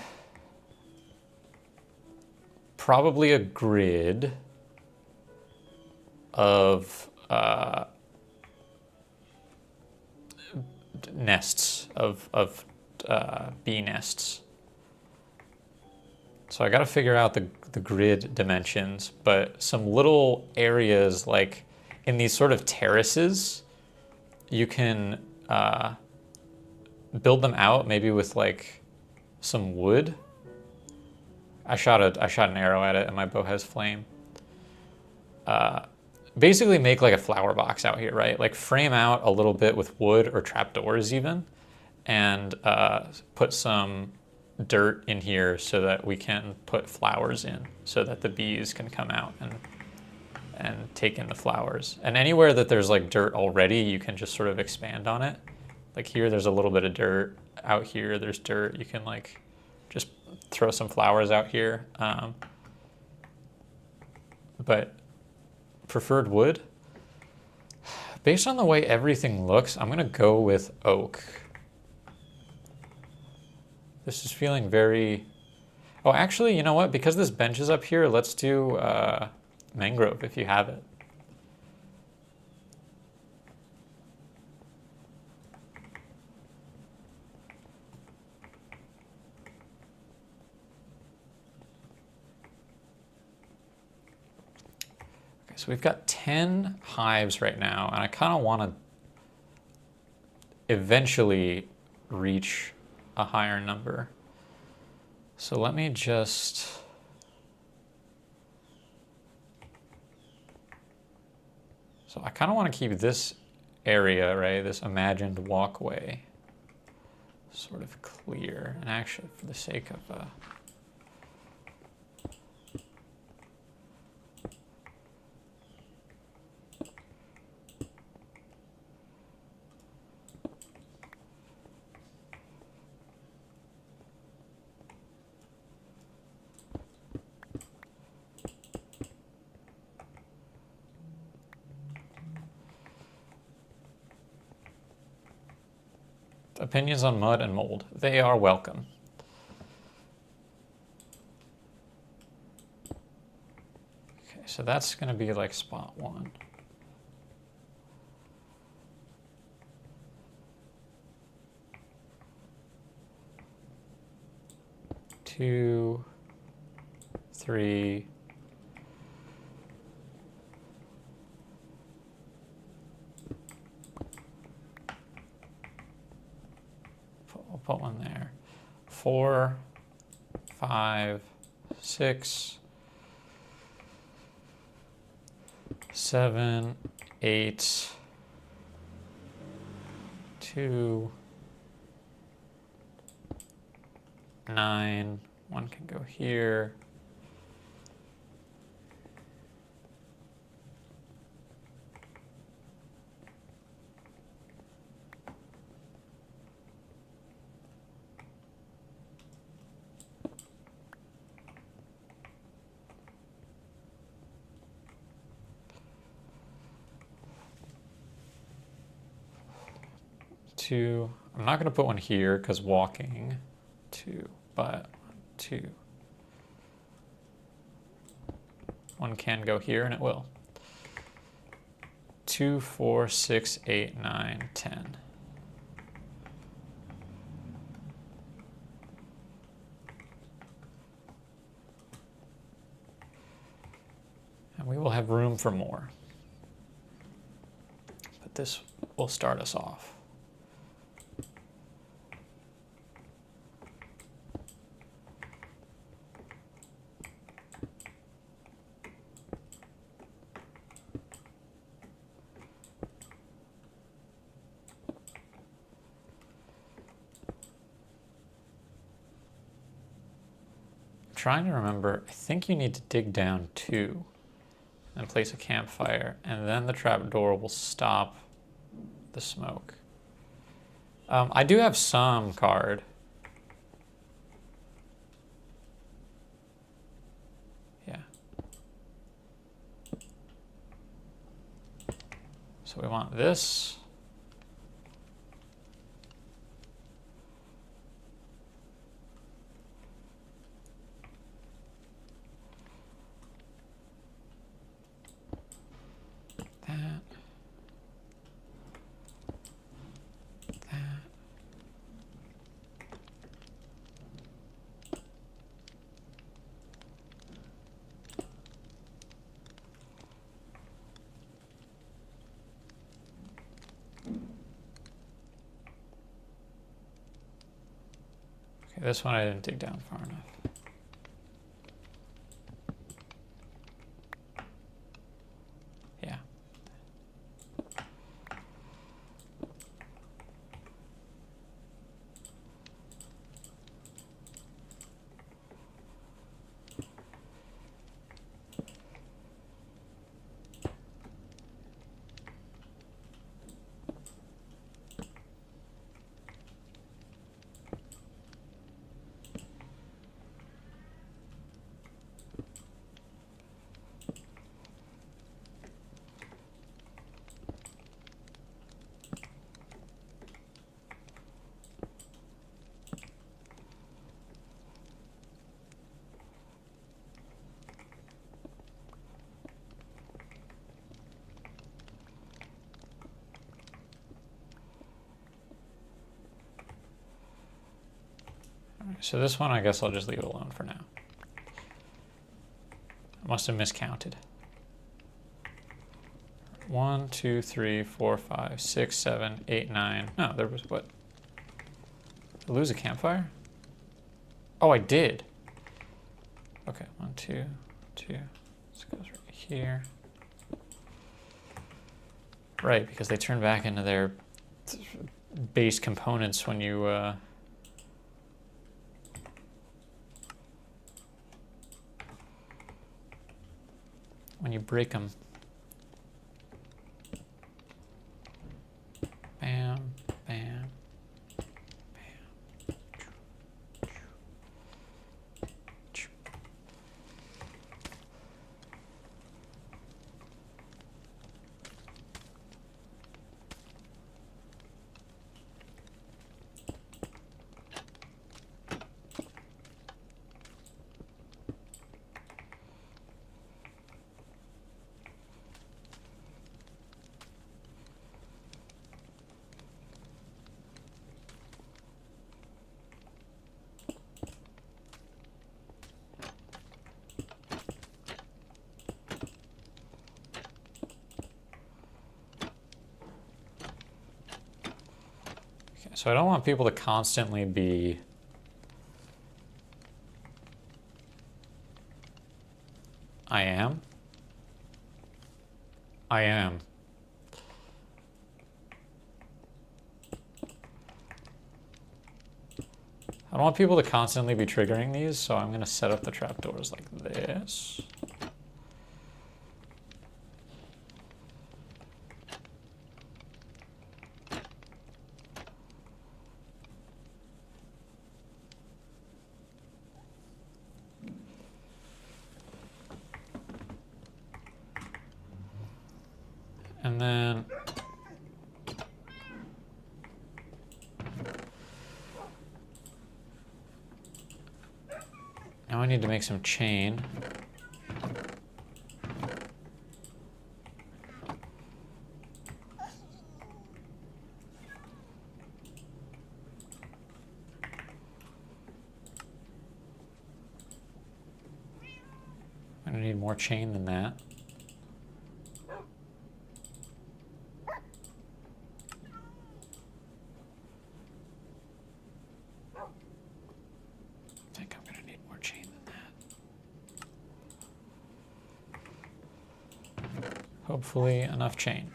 probably a grid of nests, of bee nests. So I got to figure out the grid dimensions, but some little areas like in these sort of terraces, you can build them out maybe with like some wood. I shot an arrow at it and my bow has flame. Basically make like a flower box out here, right? Like frame out a little bit with wood or trapdoors even, and put some dirt in here so that we can put flowers in so that the bees can come out and take in the flowers. And anywhere that there's like dirt already, you can just sort of expand on it. Like here, there's a little bit of dirt. Out here, there's dirt. You can like just throw some flowers out here. But preferred wood. Based on the way everything looks, I'm gonna go with oak. This is feeling very... Oh, actually, you know what? Because this bench is up here, let's do mangrove if you have it. So we've got 10 hives right now, and I kind of want to eventually reach a higher number. So let me just... So I kind of want to keep this area, right, this imagined walkway, sort of clear. And actually, for the sake of... Opinions on mud and mold. They are welcome. Okay, so that's going to be like spot 1. Two, 3. We'll put one there. 4, 5, 6, 7, 8, 2, 9. One can go here. Two. I'm not going to put one here because walking. 2, but 2. One can go here and it will. 2, 4, 6, 8, 9, 10. And we will have room for more. But this will start us off. Trying to remember, I think you need to dig down 2 and place a campfire, and then the trapdoor will stop the smoke. I do have some card. Yeah. So we want this. This one I didn't dig down far enough. Yeah. So this one, I guess I'll just leave it alone for now. I must have miscounted. 1, 2, 3, 4, 5, 6, 7, 8, 9. No, there was what? Did I lose a campfire? Oh, I did. Okay, 1, 2, 2. This goes right here. Right, because they turn back into their base components when you break them. Bam, bam, bam. Okay, so I don't want people to constantly be... I am? I am. I don't want people to constantly be triggering these, so I'm going to set up the trapdoors like this. And then now I need to make some chain. I'm gonna need more chain than that. I think I'm gonna need more chain than that. Hopefully enough chain.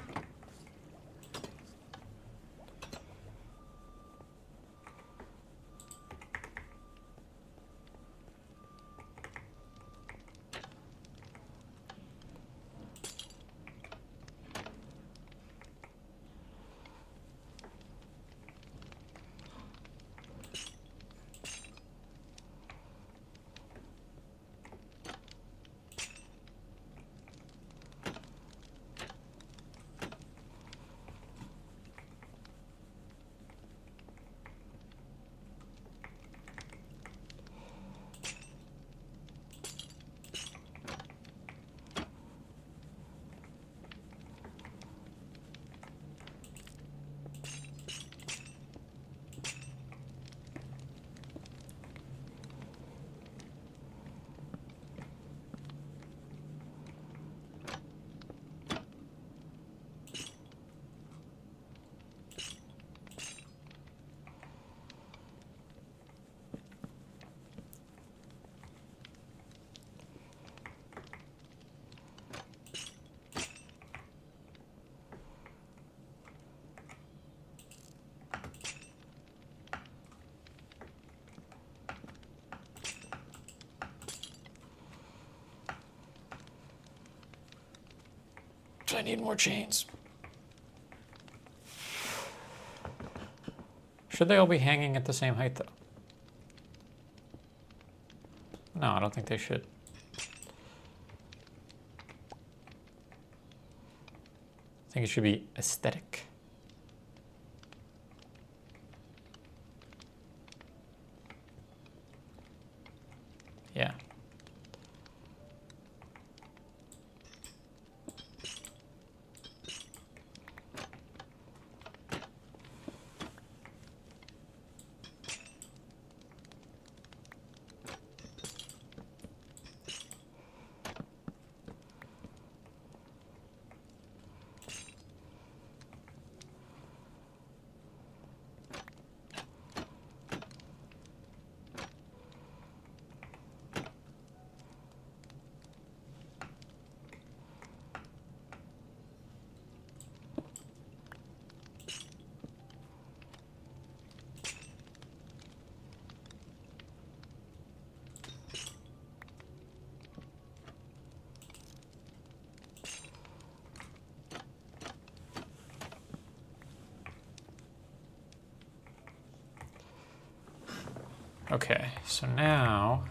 I need more chains. Should they all be hanging at the same height, though? No, I don't think they should. I think it should be aesthetic. Yeah. Okay, so now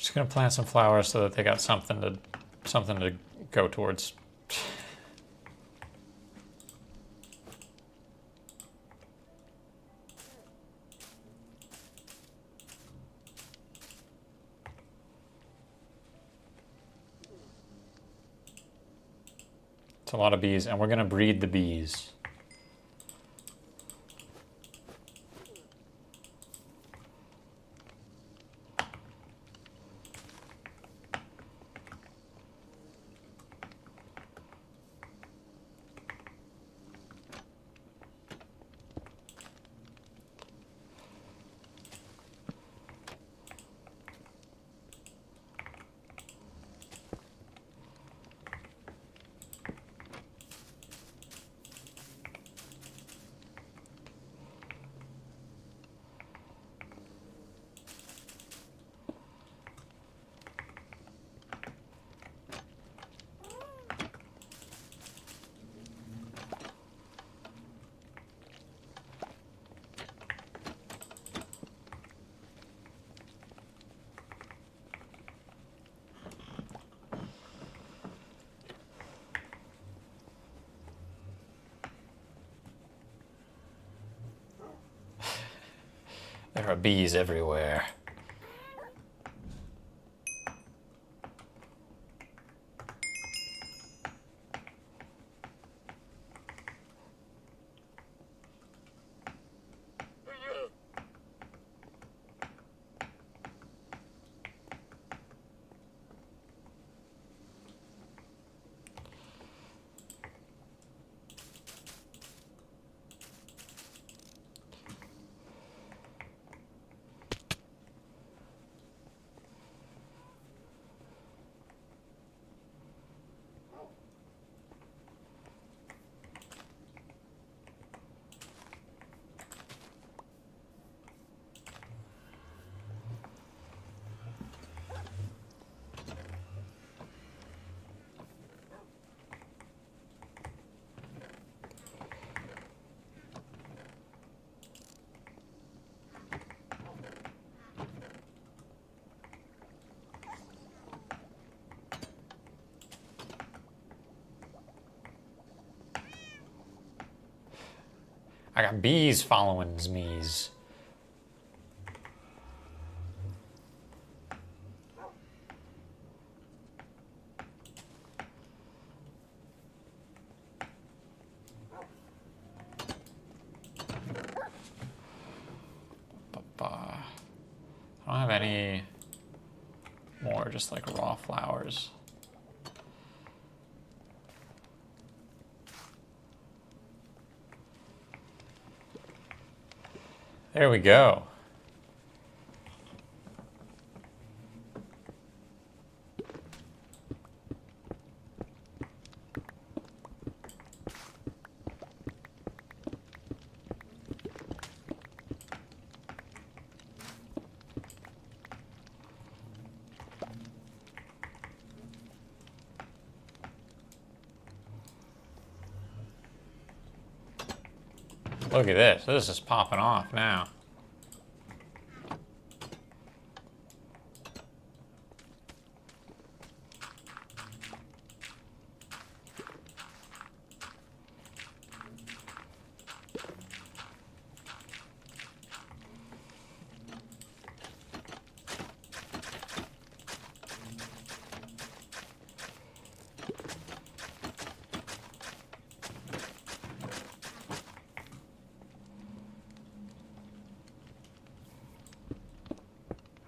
Just gonna plant some flowers so that they got something to go towards. It's a lot of bees, and we're gonna breed the bees. There are bees everywhere. I got bees following me's. I don't have any more, just like raw flowers. There we go. Look at this. This is popping off now.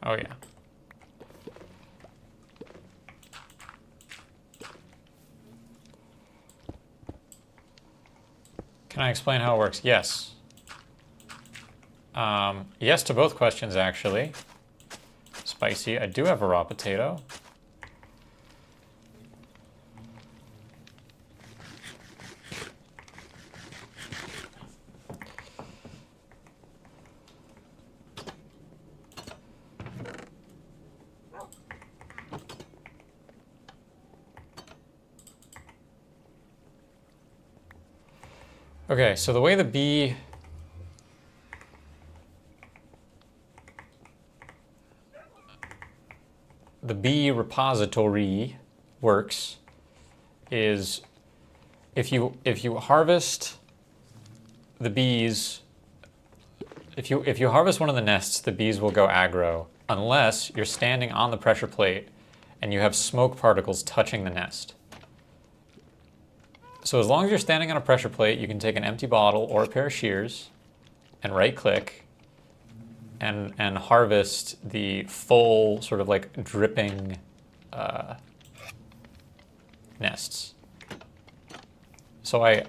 Oh yeah. Can I explain how it works? Yes. Yes to both questions, actually. Spicy. I do have a raw potato. Okay, so the way the bee the bee repository works is if you harvest the bees, if you harvest one of the nests, the bees will go aggro unless you're standing on the pressure plate and you have smoke particles touching the nest. So as long as you're standing on a pressure plate, you can take an empty bottle or a pair of shears and right click and harvest the full sort of like dripping nests. So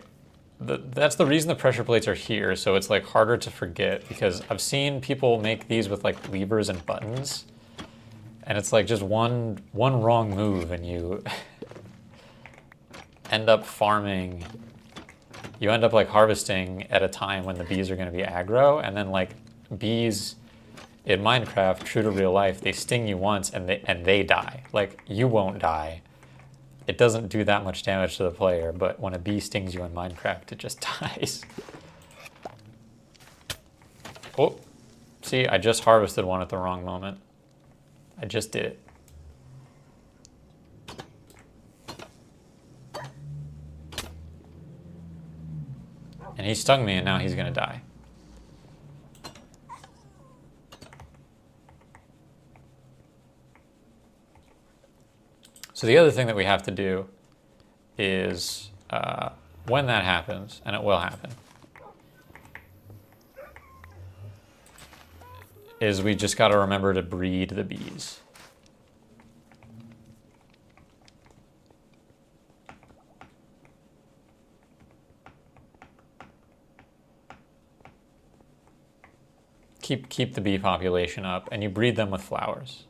that's the reason the pressure plates are here, so it's like harder to forget, because I've seen people make these with like levers and buttons, and it's like just one wrong move and you end up farming, you end up like harvesting at a time when the bees are going to be aggro, and then like bees in Minecraft, true to real life, they sting you once and they die. Like, you won't die. It doesn't do that much damage to the player, but when a bee stings you in Minecraft, it just dies. Oh, see, I just harvested one at the wrong moment. I just did it. And he stung me, and now he's gonna die. So the other thing that we have to do is, when that happens, and it will happen, is we just got to remember to breed the bees. Keep the bee population up, and you breed them with flowers.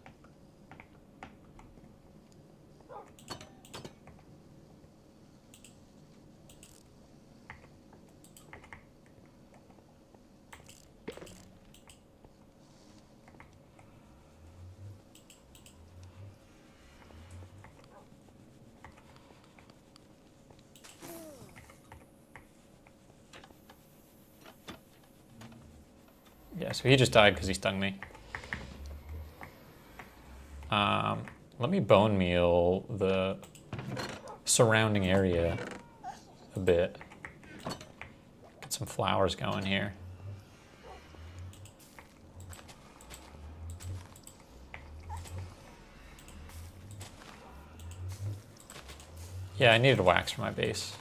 Yeah, so he just died because he stung me. Let me bone meal the surrounding area a bit. Get some flowers going here. Yeah, I needed wax for my base.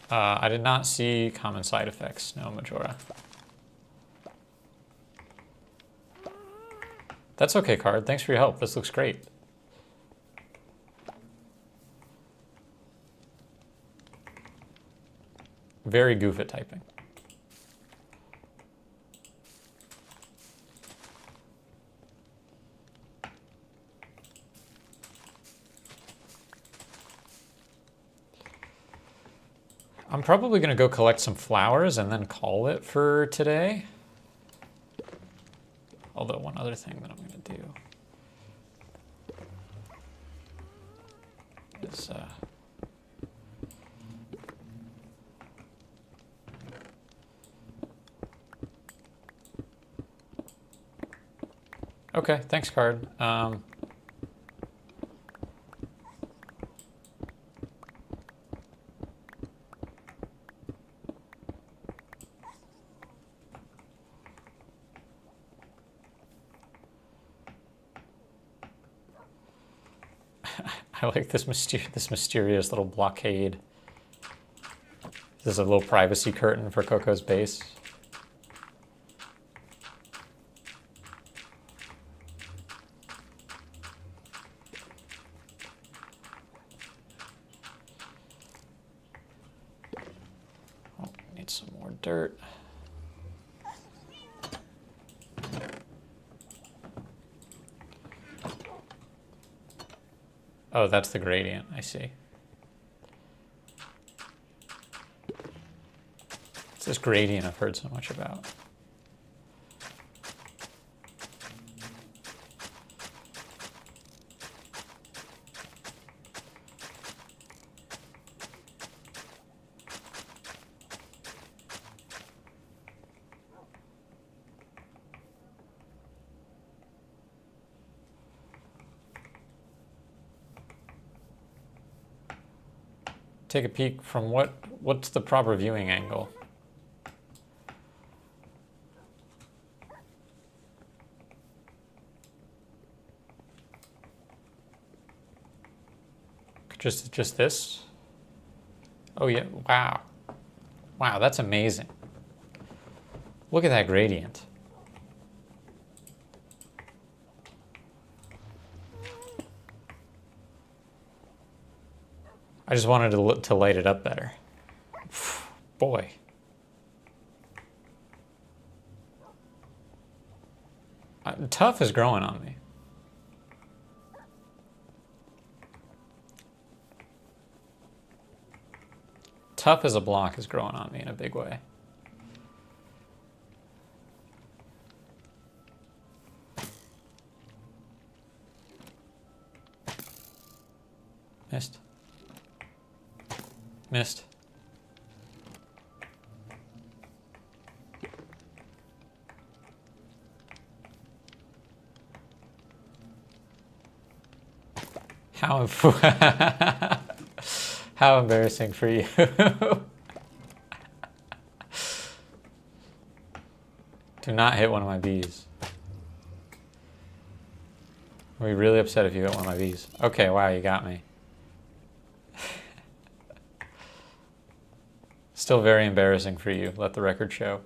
I did not see common side effects, no, Majora. That's okay, Card. Thanks for your help. This looks great. Very goof at typing. I'm probably going to go collect some flowers and then call it for today. Although one other thing that I'm going to do is okay, thanks, Card. I like this mysterious little blockade. This is a little privacy curtain for Coco's base. Oh, need some more dirt. Oh, that's the gradient, I see. this gradient I've heard so much about? Take a peek from what's the proper viewing angle? Just this? Oh yeah, wow. Wow, that's amazing. Look at that gradient. I just wanted to light it up better. Boy. Tough is growing on me. Tough as a block is growing on me in a big way. Missed. Missed. How how embarrassing for you. Do not hit one of my bees. I'll be really upset if you hit one of my bees. Okay, wow, you got me. Still very embarrassing for you, let the record show.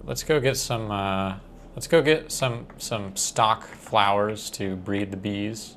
Let's go get some. Let's go get some stock flowers to breed the bees.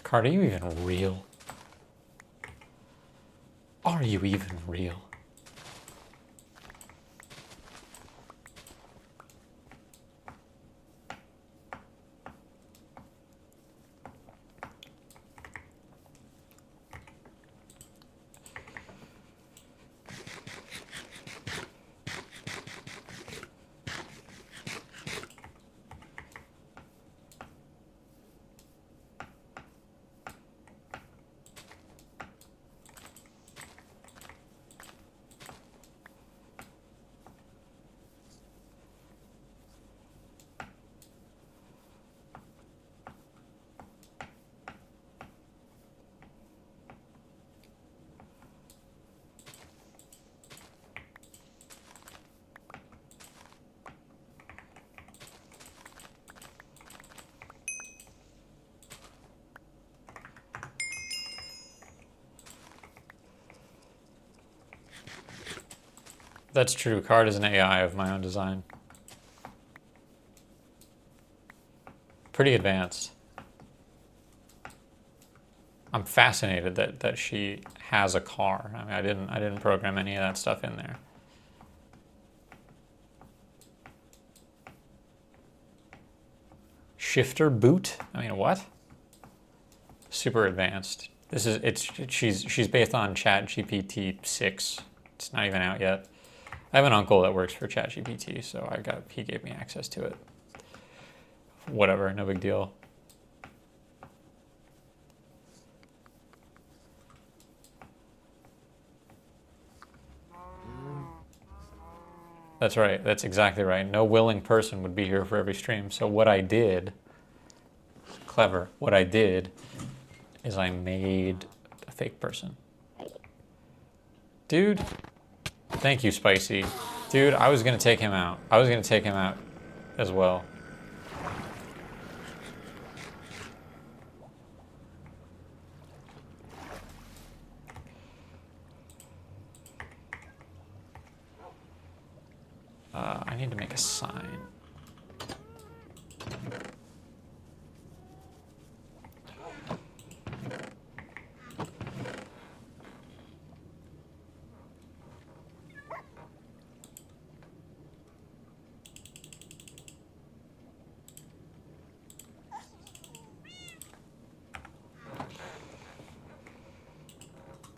Card, are you even real? Are you even real? That's true. Card is an AI of my own design. Pretty advanced. I'm fascinated that she has a car. I mean, I didn't program any of that stuff in there. Shifter boot? I mean, what? Super advanced. She's based on ChatGPT 6. It's not even out yet. I have an uncle that works for ChatGPT, so he gave me access to it. Whatever, no big deal. That's right. That's exactly right. No willing person would be here for every stream. So what I did, clever, what I did is I made a fake person. Dude, thank you, Spicy. Dude, I was going to take him out. I was going to take him out as well. I need to make a sign.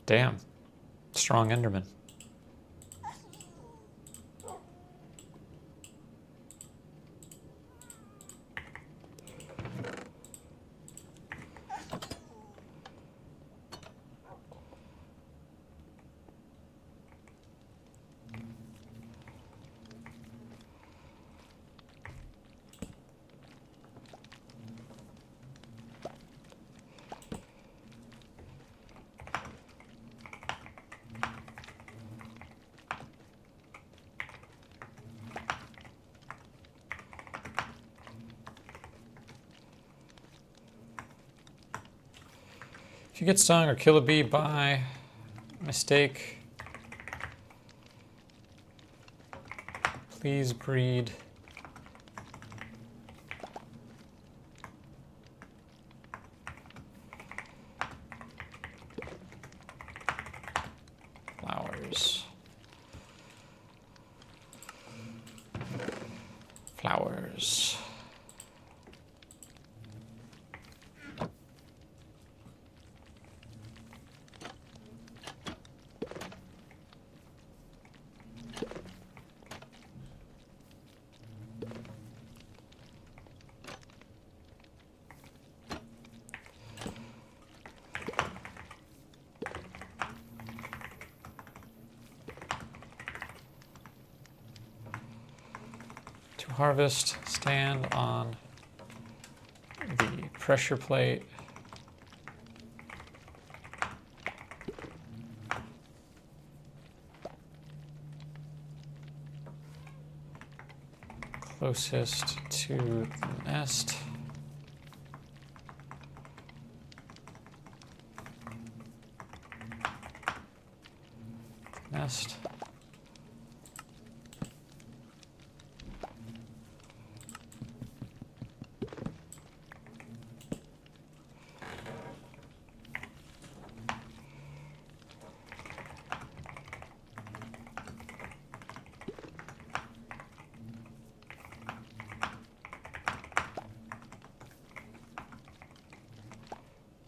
Damn. Strong Enderman. If you get stung or kill a bee by mistake, please breed flowers. Flowers. Harvest, stand on the pressure plate. Closest to the nest. Nest.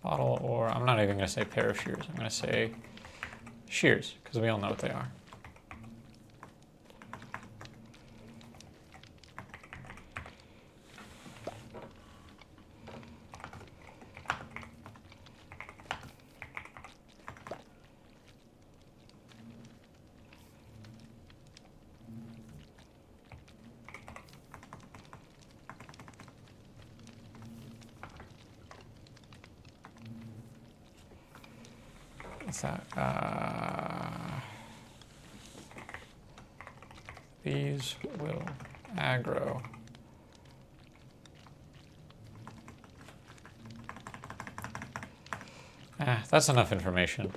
Bottle, or I'm not even going to say pair of shears. I'm going to say shears, because we all know what they are. What's that? These will aggro. That's enough information.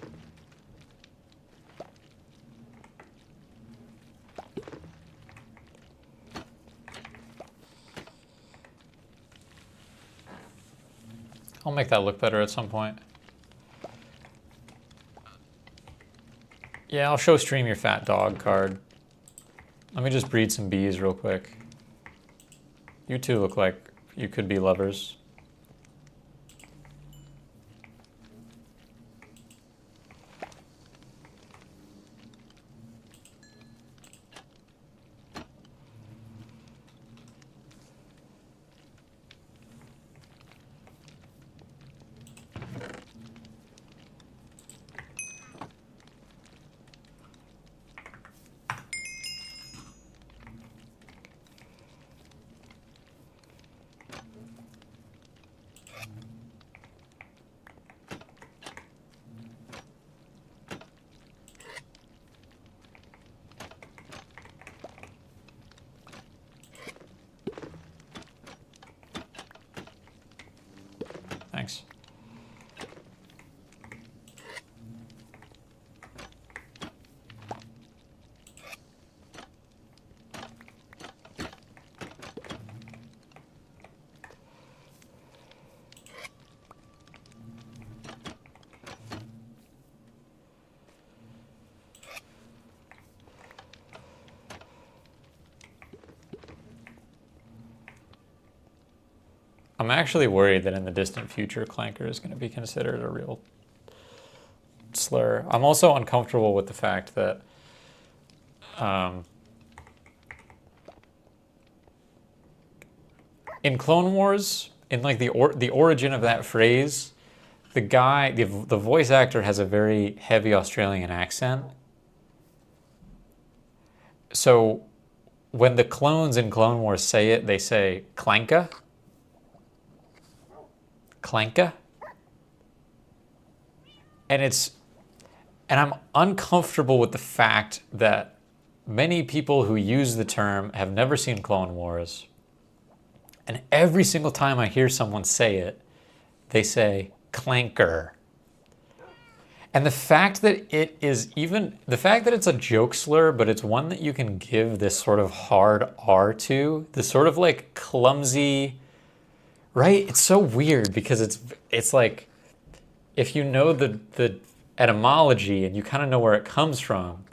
I'll make that look better at some point. Yeah, I'll show stream your fat dog card. Let me just breed some bees real quick. You two look like you could be lovers. Thanks. I'm actually worried that in the distant future, clanker is going to be considered a real slur. I'm also uncomfortable with the fact that in Clone Wars, in like the origin of that phrase, the guy, the voice actor has a very heavy Australian accent. So when the clones in Clone Wars say it, they say clanka. Clanka. And I'm uncomfortable with the fact that many people who use the term have never seen Clone Wars. And every single time I hear someone say it, they say clanker. And the fact that the fact that it's a joke slur, but it's one that you can give this sort of hard R to, this sort of like clumsy, right? It's so weird because it's like, if you know the etymology and you kind of know where it comes from,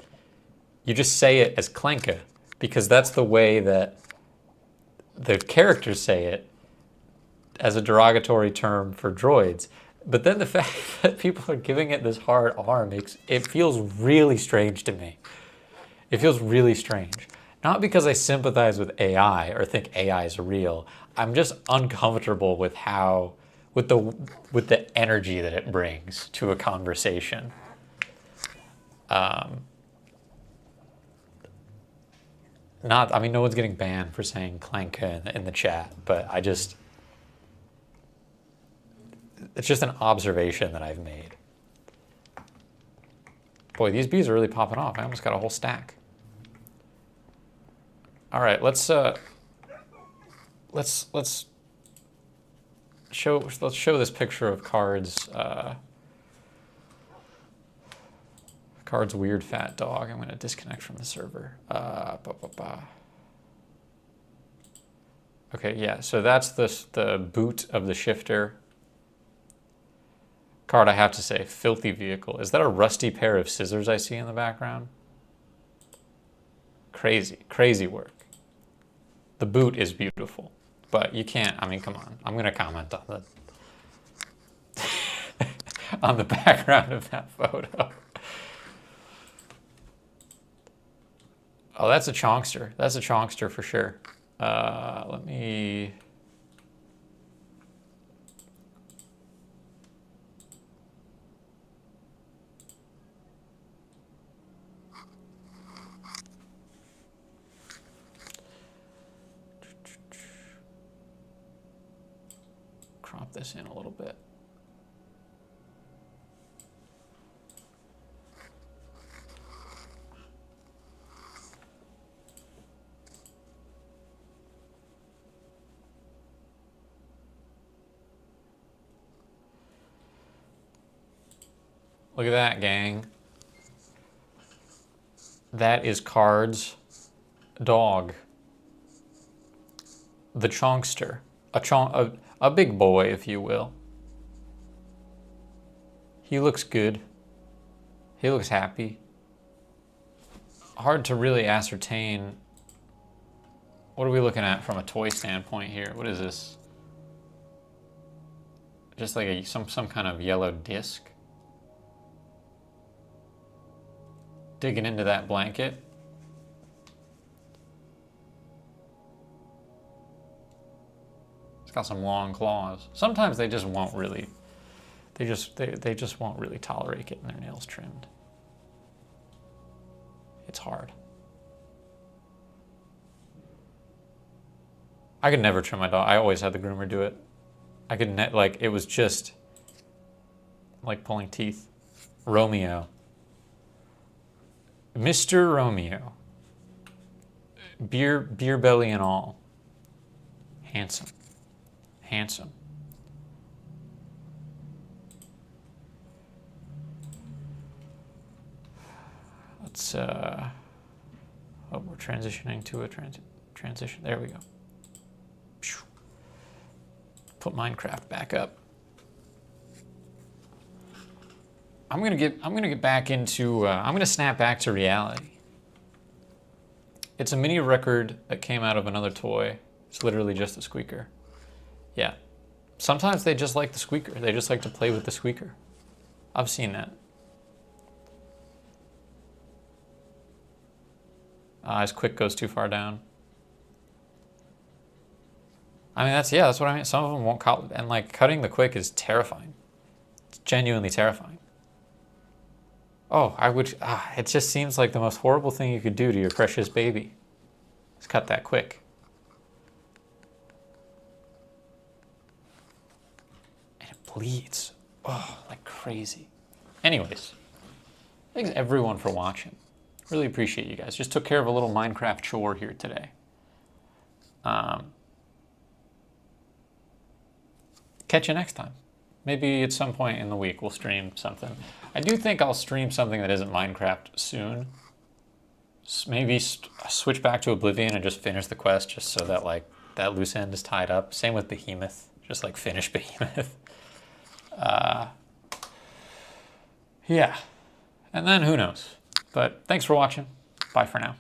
you just say it as clanka because that's the way that the characters say it as a derogatory term for droids. But then the fact that people are giving it this hard R it feels really strange to me. It feels really strange. Not because I sympathize with AI or think AI is real. I'm just uncomfortable with the energy that it brings to a conversation. No one's getting banned for saying clanka in the chat, but it's just an observation that I've made. Boy, these bees are really popping off. I almost got a whole stack. All right, let's show this picture of Card's Card's weird fat dog. I'm going to disconnect from the server. Okay, yeah. So that's the boot of the shifter. Card, I have to say, filthy vehicle. Is that a rusty pair of scissors I see in the background? Crazy, crazy work. The boot is beautiful, but you can't, I mean, come on. I'm going to comment on on the background of that photo. Oh, that's a chonkster. That's a chonkster for sure. Let me... crop this in a little bit. Look at that, gang. That is Card's dog. The chonkster. A big boy, if you will. He looks good. He looks happy. Hard to really ascertain. What are we looking at from a toy standpoint here? What is this? Just like some kind of yellow disc. Digging into that blanket. It's got some long claws. Sometimes they just won't really, they just won't really tolerate getting their nails trimmed. It's hard. I could never trim my dog. I always had the groomer do it. I could like, it was just like pulling teeth. Romeo. Mr. Romeo. Beer belly and all. Handsome. Handsome. Let's, oh, we're transitioning to a transition. There we go. Put Minecraft back up. I'm gonna get back into, I'm gonna snap back to reality. It's a mini record that came out of another toy. It's literally just a squeaker. Yeah. Sometimes they just like the squeaker. They just like to play with the squeaker. I've seen that. His quick goes too far down. I mean, that's what I mean. Some of them won't cut, and like cutting the quick is terrifying. It's genuinely terrifying. Oh, it just seems like the most horrible thing you could do to your precious baby is cut that quick. And it bleeds. Oh, like crazy. Anyways, thanks everyone for watching. Really appreciate you guys. Just took care of a little Minecraft chore here today. Catch you next time. Maybe at some point in the week we'll stream something. I do think I'll stream something that isn't Minecraft soon. Maybe switch back to Oblivion and just finish the quest just so that like that loose end is tied up. Same with Behemoth. Just like finish Behemoth. Yeah. And then who knows. But thanks for watching. Bye for now.